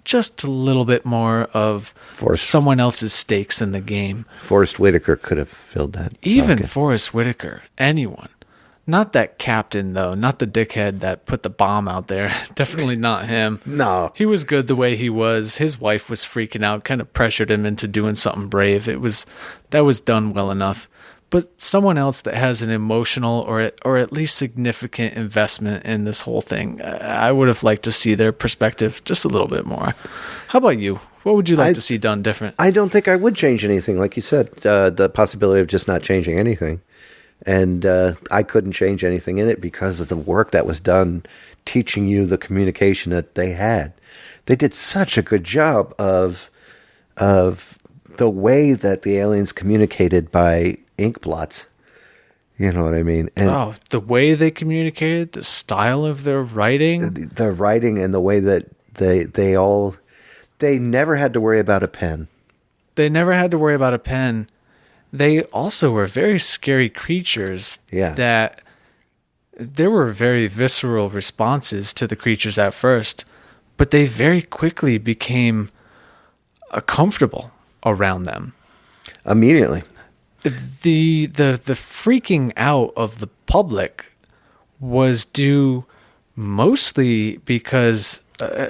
[SPEAKER 2] just a little bit more of someone else's stakes in the game.
[SPEAKER 3] Forrest Whitaker could have filled that.
[SPEAKER 2] Even Forrest Whitaker, anyone. Not that captain, though. Not the dickhead that put the bomb out there. Definitely not him.
[SPEAKER 3] No.
[SPEAKER 2] He was good the way he was. His wife was freaking out, kind of pressured him into doing something brave. That was done well enough. But someone else that has an emotional or at least significant investment in this whole thing, I would have liked to see their perspective just a little bit more. How about you? What would you like to see done different?
[SPEAKER 3] I don't think I would change anything. Like you said, the possibility of just not changing anything. And I couldn't change anything in it because of the work that was done teaching you the communication that they had. They did such a good job of the way that the aliens communicated by ink blots. You know what I mean? And
[SPEAKER 2] the way they communicated, the style of their writing.
[SPEAKER 3] The writing and the way that they never had to worry about a pen.
[SPEAKER 2] They never had to worry about a pen. They also were very scary creatures.
[SPEAKER 3] Yeah.
[SPEAKER 2] That there were very visceral responses to the creatures at first, but they very quickly became comfortable around them.
[SPEAKER 3] Immediately.
[SPEAKER 2] The freaking out of the public was due mostly because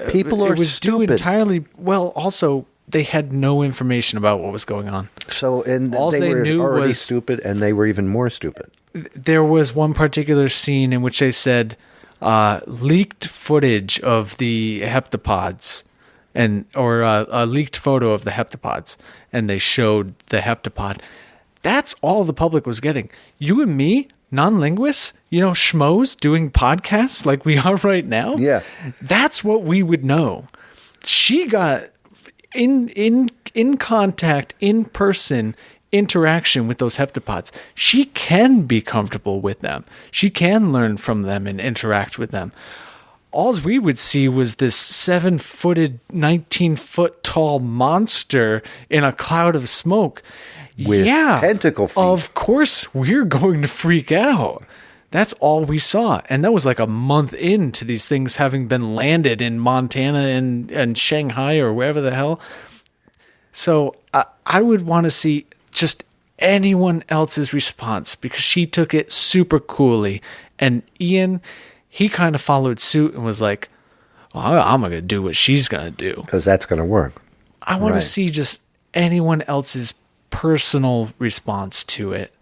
[SPEAKER 3] people are
[SPEAKER 2] it was
[SPEAKER 3] stupid.
[SPEAKER 2] Due entirely. Well, also they had no information about what was going on.
[SPEAKER 3] So, and
[SPEAKER 2] all they
[SPEAKER 3] were
[SPEAKER 2] knew
[SPEAKER 3] already
[SPEAKER 2] was
[SPEAKER 3] stupid, and they were even more stupid.
[SPEAKER 2] There was one particular scene in which they said, leaked footage of the heptapods, or a leaked photo of the heptapods, and they showed the heptapod. That's all the public was getting. You and me, non-linguists, schmoes doing podcasts like we are right now.
[SPEAKER 3] Yeah.
[SPEAKER 2] That's what we would know. She got in contact, in person interaction with those heptapods. She can be comfortable with them. She can learn from them and interact with them. All we would see was this 7-footed, 19-foot tall monster in a cloud of smoke.
[SPEAKER 3] With tentacle feet.
[SPEAKER 2] Of course, we're going to freak out. That's all we saw. And that was like a month into these things having been landed in Montana and Shanghai or wherever the hell. So I would want to see just anyone else's response, because she took it super coolly. And Ian, he kind of followed suit and was like, well, I'm going to do what she's going to do.
[SPEAKER 3] Because that's going to work.
[SPEAKER 2] I want to see just anyone else's personal response to it.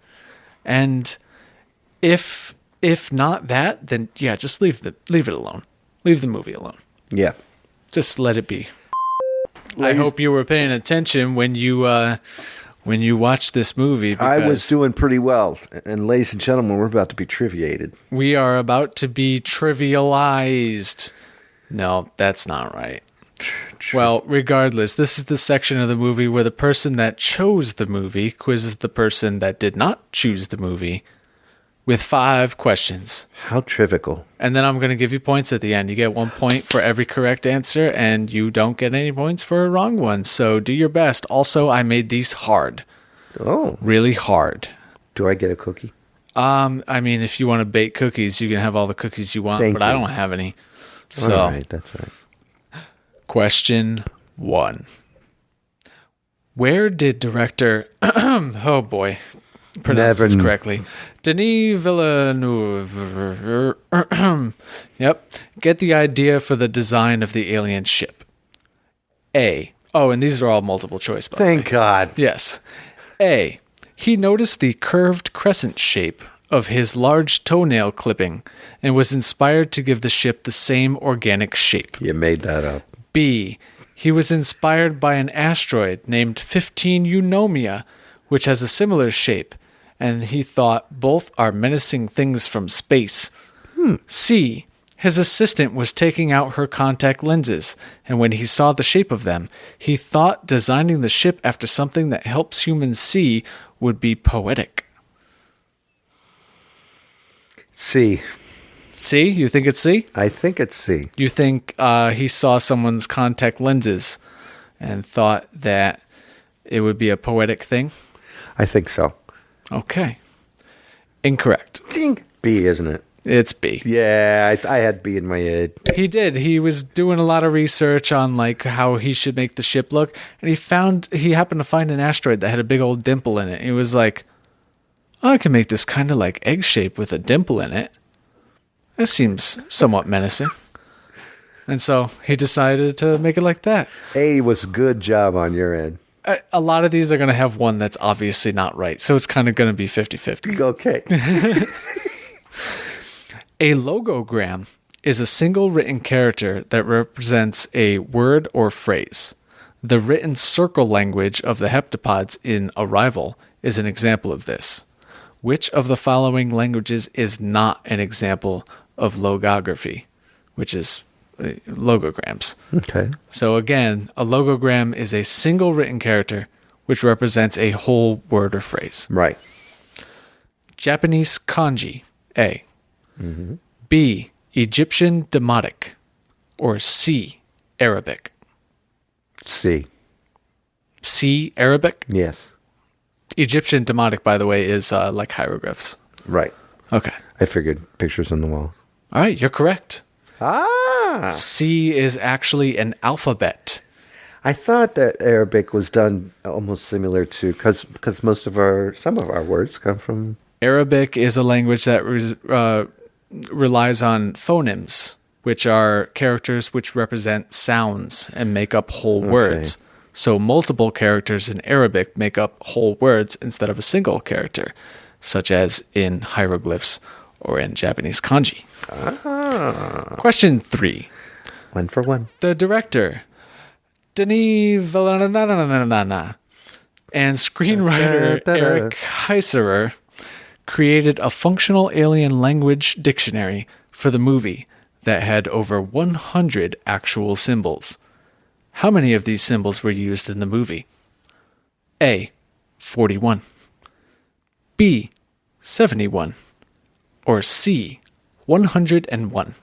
[SPEAKER 2] And if not that, then yeah, just leave it alone. Leave the movie alone.
[SPEAKER 3] Yeah.
[SPEAKER 2] Just let it be. I hope you were paying attention when you watched this movie.
[SPEAKER 3] I was doing pretty well. And ladies and gentlemen, we're about to be triviated.
[SPEAKER 2] We are about to be trivialized. No, that's not right. Well, regardless, this is the section of the movie where the person that chose the movie quizzes the person that did not choose the movie with 5 questions.
[SPEAKER 3] How trivial.
[SPEAKER 2] And then I'm going to give you points at the end. You get 1 point for every correct answer, and you don't get any points for a wrong one. So do your best. Also, I made these hard.
[SPEAKER 3] Oh.
[SPEAKER 2] Really hard.
[SPEAKER 3] Do I get a cookie?
[SPEAKER 2] I mean, if you want to bake cookies, you can have all the cookies you want,
[SPEAKER 3] Thank you.
[SPEAKER 2] I don't have any. So,
[SPEAKER 3] all right, that's right.
[SPEAKER 2] Question 1. Where did director... oh, boy. Pronounce this correctly. Denis Villeneuve. Yep. Get the idea for the design of the alien ship. A. Oh, and these are all multiple choice.
[SPEAKER 3] Thank God.
[SPEAKER 2] Yes. A. He noticed the curved crescent shape of his large toenail clipping and was inspired to give the ship the same organic shape.
[SPEAKER 3] You made that up.
[SPEAKER 2] B. He was inspired by an asteroid named 15 Eunomia, which has a similar shape, and he thought both are menacing things from space. C. His assistant was taking out her contact lenses, and when he saw the shape of them, he thought designing the ship after something that helps humans see would be poetic.
[SPEAKER 3] C.
[SPEAKER 2] C? You think it's C?
[SPEAKER 3] I think it's C.
[SPEAKER 2] You think he saw someone's contact lenses and thought that it would be a poetic thing?
[SPEAKER 3] I think so.
[SPEAKER 2] Okay. Incorrect.
[SPEAKER 3] B, isn't it?
[SPEAKER 2] It's B.
[SPEAKER 3] Yeah, I had B in my head.
[SPEAKER 2] He did. He was doing a lot of research on like how he should make the ship look, and he happened to find an asteroid that had a big old dimple in it. He was like, oh, I can make this kind of like egg shape with a dimple in it. That seems somewhat menacing. And so he decided to make it like that.
[SPEAKER 3] A was good job on your end.
[SPEAKER 2] A lot of these are going to have one that's obviously not right, so it's kind of going to be 50-50.
[SPEAKER 3] Okay.
[SPEAKER 2] A logogram is a single written character that represents a word or phrase. The written circle language of the heptapods in Arrival is an example of this. Which of the following languages is not an example of logography, which is logograms?
[SPEAKER 3] Okay.
[SPEAKER 2] So again, a logogram is a single written character which represents a whole word or phrase.
[SPEAKER 3] Right.
[SPEAKER 2] Japanese kanji, A.
[SPEAKER 3] Mm-hmm.
[SPEAKER 2] B. Egyptian demotic. Or C. Arabic.
[SPEAKER 3] C.
[SPEAKER 2] C. Arabic?
[SPEAKER 3] Yes.
[SPEAKER 2] Egyptian demotic, by the way, is like hieroglyphs.
[SPEAKER 3] Right.
[SPEAKER 2] Okay.
[SPEAKER 3] I figured pictures on the wall.
[SPEAKER 2] All right, you're correct.
[SPEAKER 3] Ah!
[SPEAKER 2] C is actually an alphabet.
[SPEAKER 3] I thought that Arabic was done almost similar to, because some of our words come from...
[SPEAKER 2] Arabic is a language that relies on phonemes, which are characters which represent sounds and make up whole words. So multiple characters in Arabic make up whole words instead of a single character, such as in hieroglyphs or in Japanese kanji. Question 3.
[SPEAKER 3] 1 for 1.
[SPEAKER 2] The director, Denis Villeneuve, and screenwriter Eric Heiserer created a functional alien language dictionary for the movie that had over 100 actual symbols. How many of these symbols were used in the movie? A. 41. B. 71. Or C. 101.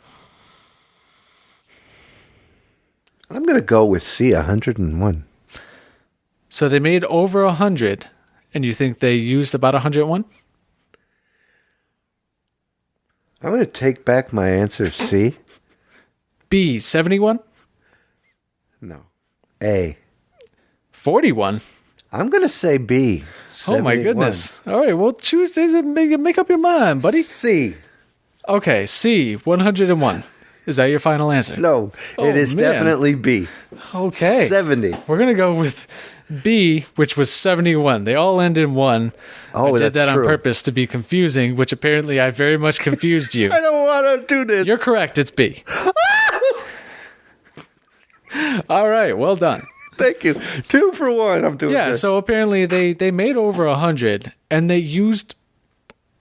[SPEAKER 3] I'm going to go with C, 101.
[SPEAKER 2] So they made over 100, and you think they used about 101?
[SPEAKER 3] I'm going to take back my answer, C.
[SPEAKER 2] B. 71.
[SPEAKER 3] No. A.
[SPEAKER 2] 41.
[SPEAKER 3] I'm going to say B.
[SPEAKER 2] Oh my
[SPEAKER 3] 71.
[SPEAKER 2] goodness. All right, well, choose to make up your mind, buddy.
[SPEAKER 3] C.
[SPEAKER 2] Okay, C, 101. Is that your final answer?
[SPEAKER 3] No, it is
[SPEAKER 2] man.
[SPEAKER 3] definitely B.
[SPEAKER 2] Okay.
[SPEAKER 3] 70.
[SPEAKER 2] We're going to go with B, which was 71. They all end in 1.
[SPEAKER 3] Oh,
[SPEAKER 2] I did that
[SPEAKER 3] that's
[SPEAKER 2] on
[SPEAKER 3] true.
[SPEAKER 2] purpose to be confusing, which apparently I very much confused you.
[SPEAKER 3] I don't want to do this.
[SPEAKER 2] You're correct, it's B. All right, well done.
[SPEAKER 3] Thank you. 2 for 1. I'm doing
[SPEAKER 2] Yeah,
[SPEAKER 3] good.
[SPEAKER 2] so apparently they made over 100, and they used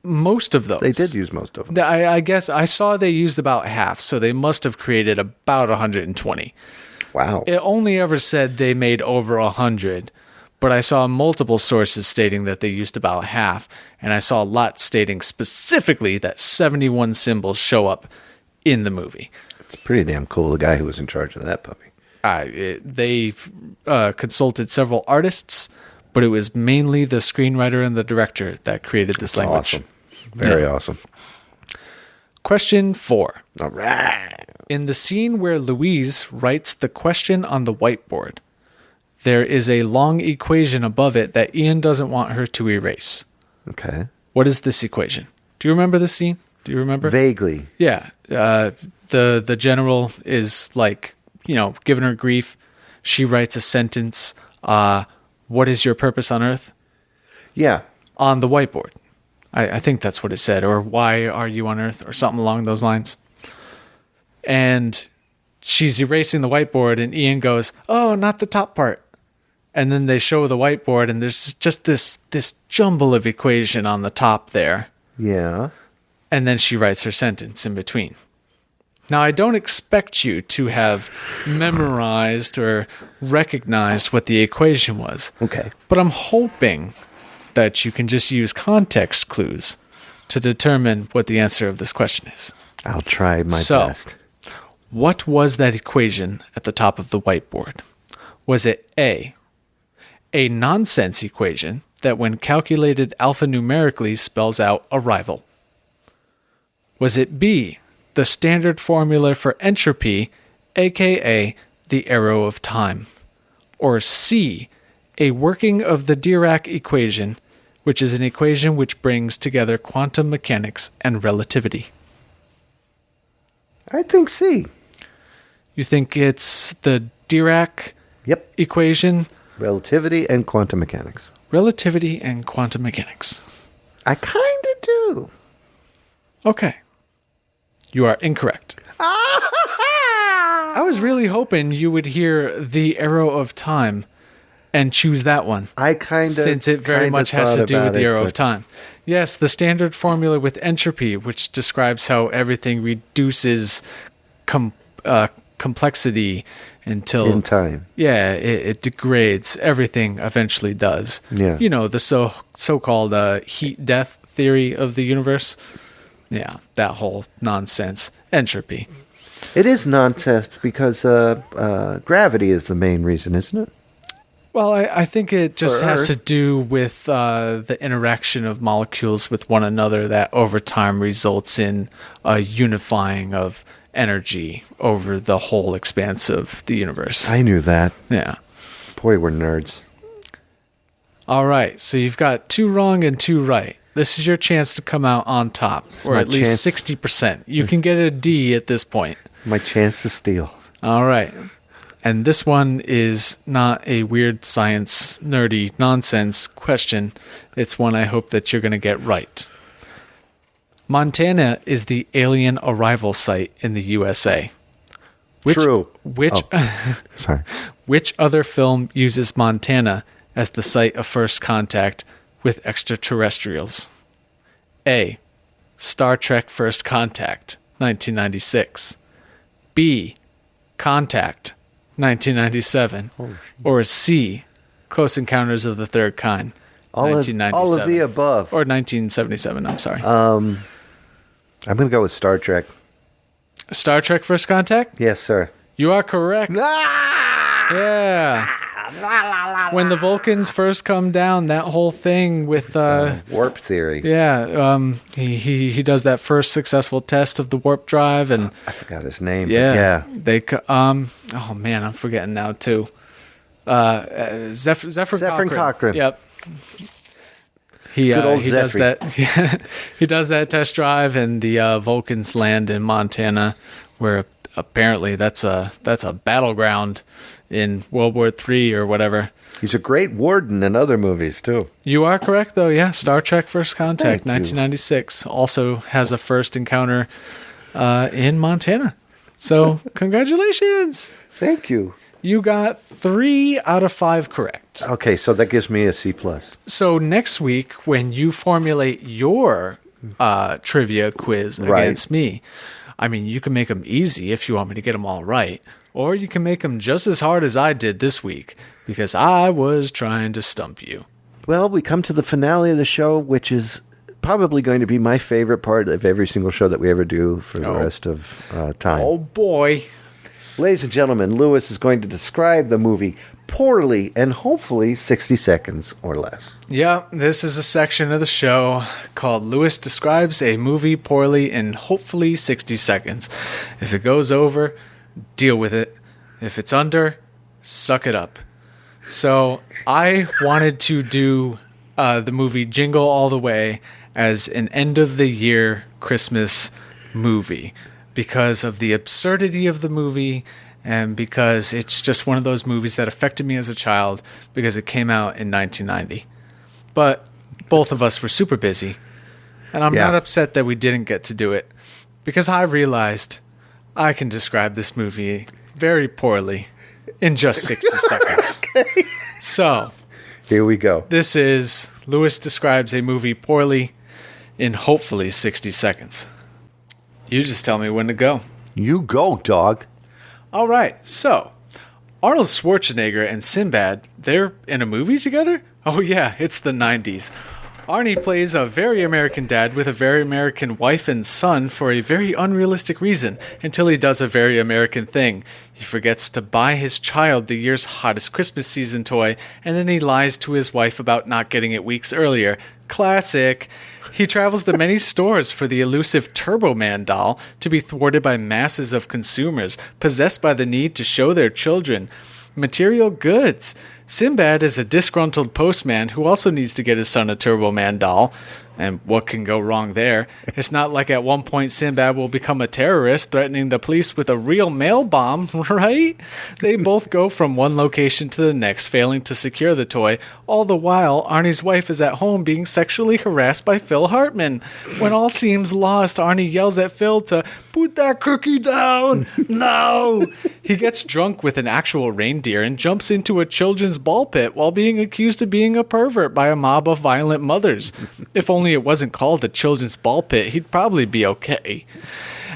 [SPEAKER 2] most of those.
[SPEAKER 3] They did use most of them.
[SPEAKER 2] I guess I saw they used about half, so they must have created about 120.
[SPEAKER 3] Wow.
[SPEAKER 2] It only ever said they made over 100, but I saw multiple sources stating that they used about half, and I saw a lot stating specifically that 71 symbols show up in the movie.
[SPEAKER 3] It's pretty damn cool, the guy who was in charge of that puppy.
[SPEAKER 2] They consulted several artists, but it was mainly the screenwriter and the director that created this language.
[SPEAKER 3] Awesome. Very awesome.
[SPEAKER 2] Question 4.
[SPEAKER 3] All right.
[SPEAKER 2] In the scene where Louise writes the question on the whiteboard, there is a long equation above it that Ian doesn't want her to erase.
[SPEAKER 3] Okay.
[SPEAKER 2] What is this equation? Do you remember the scene? Do you remember?
[SPEAKER 3] Vaguely.
[SPEAKER 2] Yeah. The general is like, giving her grief. She writes a sentence. What is your purpose on Earth?
[SPEAKER 3] Yeah.
[SPEAKER 2] On the whiteboard. I think that's what it said. Or why are you on Earth? Or something along those lines. And she's erasing the whiteboard, and Ian goes, "Oh, not the top part." And then they show the whiteboard, and there's just this jumble of equation on the top there.
[SPEAKER 3] Yeah.
[SPEAKER 2] And then she writes her sentence in between. Now, I don't expect you to have memorized or recognized what the equation was.
[SPEAKER 3] Okay.
[SPEAKER 2] But I'm hoping that you can just use context clues to determine what the answer of this question is.
[SPEAKER 3] I'll try my
[SPEAKER 2] So,
[SPEAKER 3] best.
[SPEAKER 2] What was that equation at the top of the whiteboard? Was it A, a nonsense equation that when calculated alphanumerically spells out arrival? Was it B, the standard formula for entropy, aka the arrow of time? Or C, a working of the Dirac equation, which is an equation which brings together quantum mechanics and relativity?
[SPEAKER 3] I think C.
[SPEAKER 2] You think it's the Dirac
[SPEAKER 3] Yep.
[SPEAKER 2] equation,
[SPEAKER 3] Relativity and quantum mechanics.
[SPEAKER 2] relativity, and quantum mechanics?
[SPEAKER 3] I kind of do.
[SPEAKER 2] Okay. You are incorrect. I was really hoping you would hear the arrow of time and choose that one.
[SPEAKER 3] I kind of
[SPEAKER 2] Since it very much has to do with the arrow of time. Yes, the standard formula with entropy, which describes how everything reduces complexity until
[SPEAKER 3] in time.
[SPEAKER 2] Yeah, it degrades. Everything eventually does.
[SPEAKER 3] Yeah.
[SPEAKER 2] The so-called heat death theory of the universe. Yeah, that whole nonsense. Entropy.
[SPEAKER 3] It is nonsense because gravity is the main reason, isn't it?
[SPEAKER 2] Well, I think it just
[SPEAKER 3] For
[SPEAKER 2] has
[SPEAKER 3] Earth.
[SPEAKER 2] to do with the interaction of molecules with one another that over time results in a unifying of energy over the whole expanse of the universe.
[SPEAKER 3] I knew that.
[SPEAKER 2] Yeah.
[SPEAKER 3] Boy, we're nerds.
[SPEAKER 2] All right, so you've got 2 wrong and 2 right. This is your chance to come out on top, or
[SPEAKER 3] my
[SPEAKER 2] at least
[SPEAKER 3] chance.
[SPEAKER 2] 60%. You can get a D at this point.
[SPEAKER 3] My chance to steal.
[SPEAKER 2] All right. And this one is not a weird science, nerdy nonsense question. It's one I hope that you're going to get right. Montana is the alien arrival site in the USA.
[SPEAKER 3] True. Sorry.
[SPEAKER 2] Which other film uses Montana as the site of first contact with extraterrestrials? A. Star Trek First Contact, 1996. B. Contact, 1997. Or C. Close Encounters of the Third Kind, 1997.
[SPEAKER 3] All of the above.
[SPEAKER 2] Or 1977, I'm sorry.
[SPEAKER 3] I'm going to go with Star Trek.
[SPEAKER 2] Star Trek First Contact?
[SPEAKER 3] Yes, sir.
[SPEAKER 2] You are correct. Yeah. When the Vulcans first come down, that whole thing with
[SPEAKER 3] warp theory.
[SPEAKER 2] Yeah, he does that first successful test of the warp drive, and
[SPEAKER 3] I forgot his name.
[SPEAKER 2] Yeah,
[SPEAKER 3] but
[SPEAKER 2] they oh man, I'm forgetting now too. Zephyr
[SPEAKER 3] Cochrane.
[SPEAKER 2] Yep. He
[SPEAKER 3] old
[SPEAKER 2] does
[SPEAKER 3] Zephyr.
[SPEAKER 2] that. He does that test drive, and the Vulcans land in Montana, where apparently that's a battleground in World War III or whatever.
[SPEAKER 3] He's a great warden in other movies too.
[SPEAKER 2] You are correct, though. Yeah, Star Trek First Contact,
[SPEAKER 3] Thank you.
[SPEAKER 2] 1996, also has a first encounter in Montana. So congratulations.
[SPEAKER 3] Thank you.
[SPEAKER 2] You got 3 out of 5 correct.
[SPEAKER 3] Okay, so that gives me a C+.
[SPEAKER 2] So next week, when you formulate your trivia quiz
[SPEAKER 3] Right.
[SPEAKER 2] against me, I mean, you can make them easy if you want me to get them all right, or you can make them just as hard as I did this week, because I was trying to stump you.
[SPEAKER 3] Well, we come to the finale of the show, which is probably going to be my favorite part of every single show that we ever do for the rest of time.
[SPEAKER 2] Oh, boy.
[SPEAKER 3] Ladies and gentlemen, Lewis is going to describe the movie poorly and hopefully 60 seconds or less.
[SPEAKER 2] Yeah, this is a section of the show called Lewis Describes a Movie Poorly in Hopefully 60 Seconds. If it goes over, deal with it. If it's under, suck it up. So I wanted to do the movie Jingle All the Way as an end-of-the-year Christmas movie because of the absurdity of the movie and because it's just one of those movies that affected me as a child because it came out in 1990. But both of us were super busy, and I'm not upset that we didn't get to do it because I realized I can describe this movie very poorly in just 60 seconds. So,
[SPEAKER 3] here we go.
[SPEAKER 2] This is Lewis Describes a Movie Poorly in hopefully 60 seconds. You just tell me when to go.
[SPEAKER 3] You go, dog.
[SPEAKER 2] All right, so Arnold Schwarzenegger and Sinbad, they're in a movie together? Oh yeah, it's the 90s. Arnie plays a very American dad with a very American wife and son for a very unrealistic reason until he does a very American thing. He forgets to buy his child the year's hottest Christmas season toy, and then he lies to his wife about not getting it weeks earlier. Classic. He travels to many stores for the elusive Turbo Man doll to be thwarted by masses of consumers possessed by the need to show their children material goods. Sinbad is a disgruntled postman who also needs to get his son a Turbo Man doll. And what can go wrong there? It's not like at one point Sinbad will become a terrorist threatening the police with a real mail bomb, right? They both go from one location to the next, failing to secure the toy. All the while, Arnie's wife is at home being sexually harassed by Phil Hartman. When all seems lost, Arnie yells at Phil to put that cookie down. No! He gets drunk with an actual reindeer and jumps into a children's ball pit while being accused of being a pervert by a mob of violent mothers. If only it wasn't called a children's ball pit, he'd probably be okay.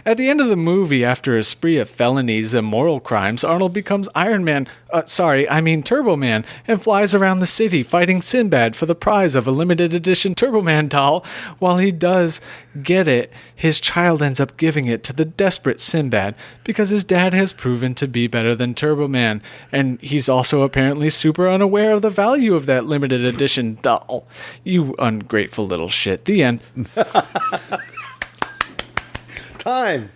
[SPEAKER 2] At the end of the movie, after a spree of felonies and moral crimes, Arnold becomes Turbo Man, and flies around the city fighting Sinbad for the prize of a limited edition Turbo Man doll. While he does get it, his child ends up giving it to the desperate Sinbad because his dad has proven to be better than Turbo Man, and he's also apparently super unaware of the value of that limited edition doll. You ungrateful little shit. The end.
[SPEAKER 3] Time.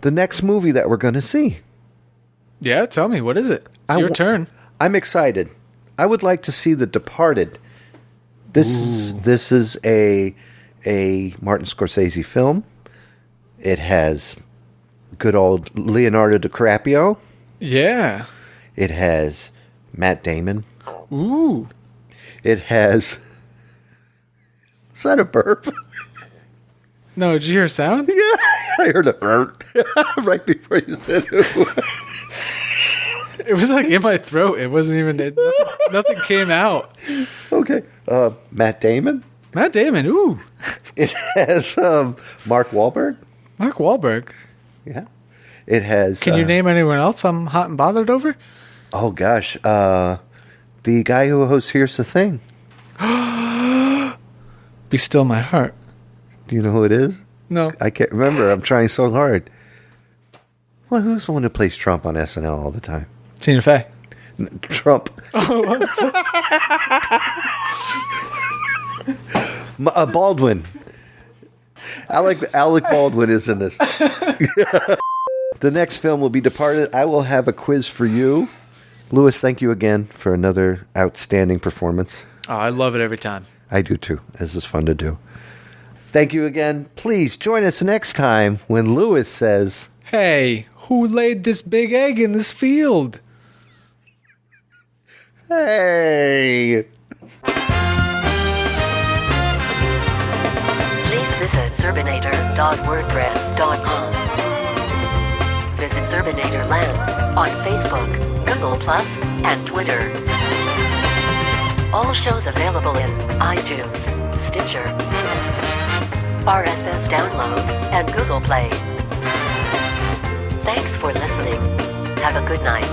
[SPEAKER 3] The next movie that we're going to see.
[SPEAKER 2] Yeah, tell me, what is it? It's your turn.
[SPEAKER 3] I'm excited. I would like to see The Departed. This is a Martin Scorsese film. It has good old Leonardo DiCaprio.
[SPEAKER 2] Yeah.
[SPEAKER 3] It has Matt Damon.
[SPEAKER 2] Ooh.
[SPEAKER 3] It has... Is that a burp?
[SPEAKER 2] No, did you hear a sound?
[SPEAKER 3] Yeah, I heard a right before you said it.
[SPEAKER 2] It was like in my throat. It wasn't even. Nothing came out.
[SPEAKER 3] Okay. Matt Damon.
[SPEAKER 2] Matt Damon. Ooh.
[SPEAKER 3] It has Mark Wahlberg.
[SPEAKER 2] Mark Wahlberg.
[SPEAKER 3] Yeah. It has.
[SPEAKER 2] Can you name anyone else I'm hot and bothered over?
[SPEAKER 3] Oh gosh, the guy who hosts Here's the Thing.
[SPEAKER 2] Be Still My Heart.
[SPEAKER 3] Do you know who it is?
[SPEAKER 2] No.
[SPEAKER 3] I can't remember. I'm trying so hard. Well, who's the one who plays Trump on SNL all the time?
[SPEAKER 2] Tina Fey.
[SPEAKER 3] Trump.
[SPEAKER 2] Oh, I'm sorry.
[SPEAKER 3] Baldwin. Alec Baldwin is in this. The next film will be Departed. I will have a quiz for you. Lewis, thank you again for another outstanding performance.
[SPEAKER 2] Oh, I love it every time.
[SPEAKER 3] I do too. This is fun to do. Thank you again. Please join us next time when Lewis says,
[SPEAKER 2] Hey, who laid this big egg in this field?
[SPEAKER 3] Hey!
[SPEAKER 1] Please visit Zerbinator.wordpress.com. Visit Zerbinator Land on Facebook, Google+, and Twitter. All shows available in iTunes, Stitcher, RSS download, and Google Play. Thanks for listening. Have a good night.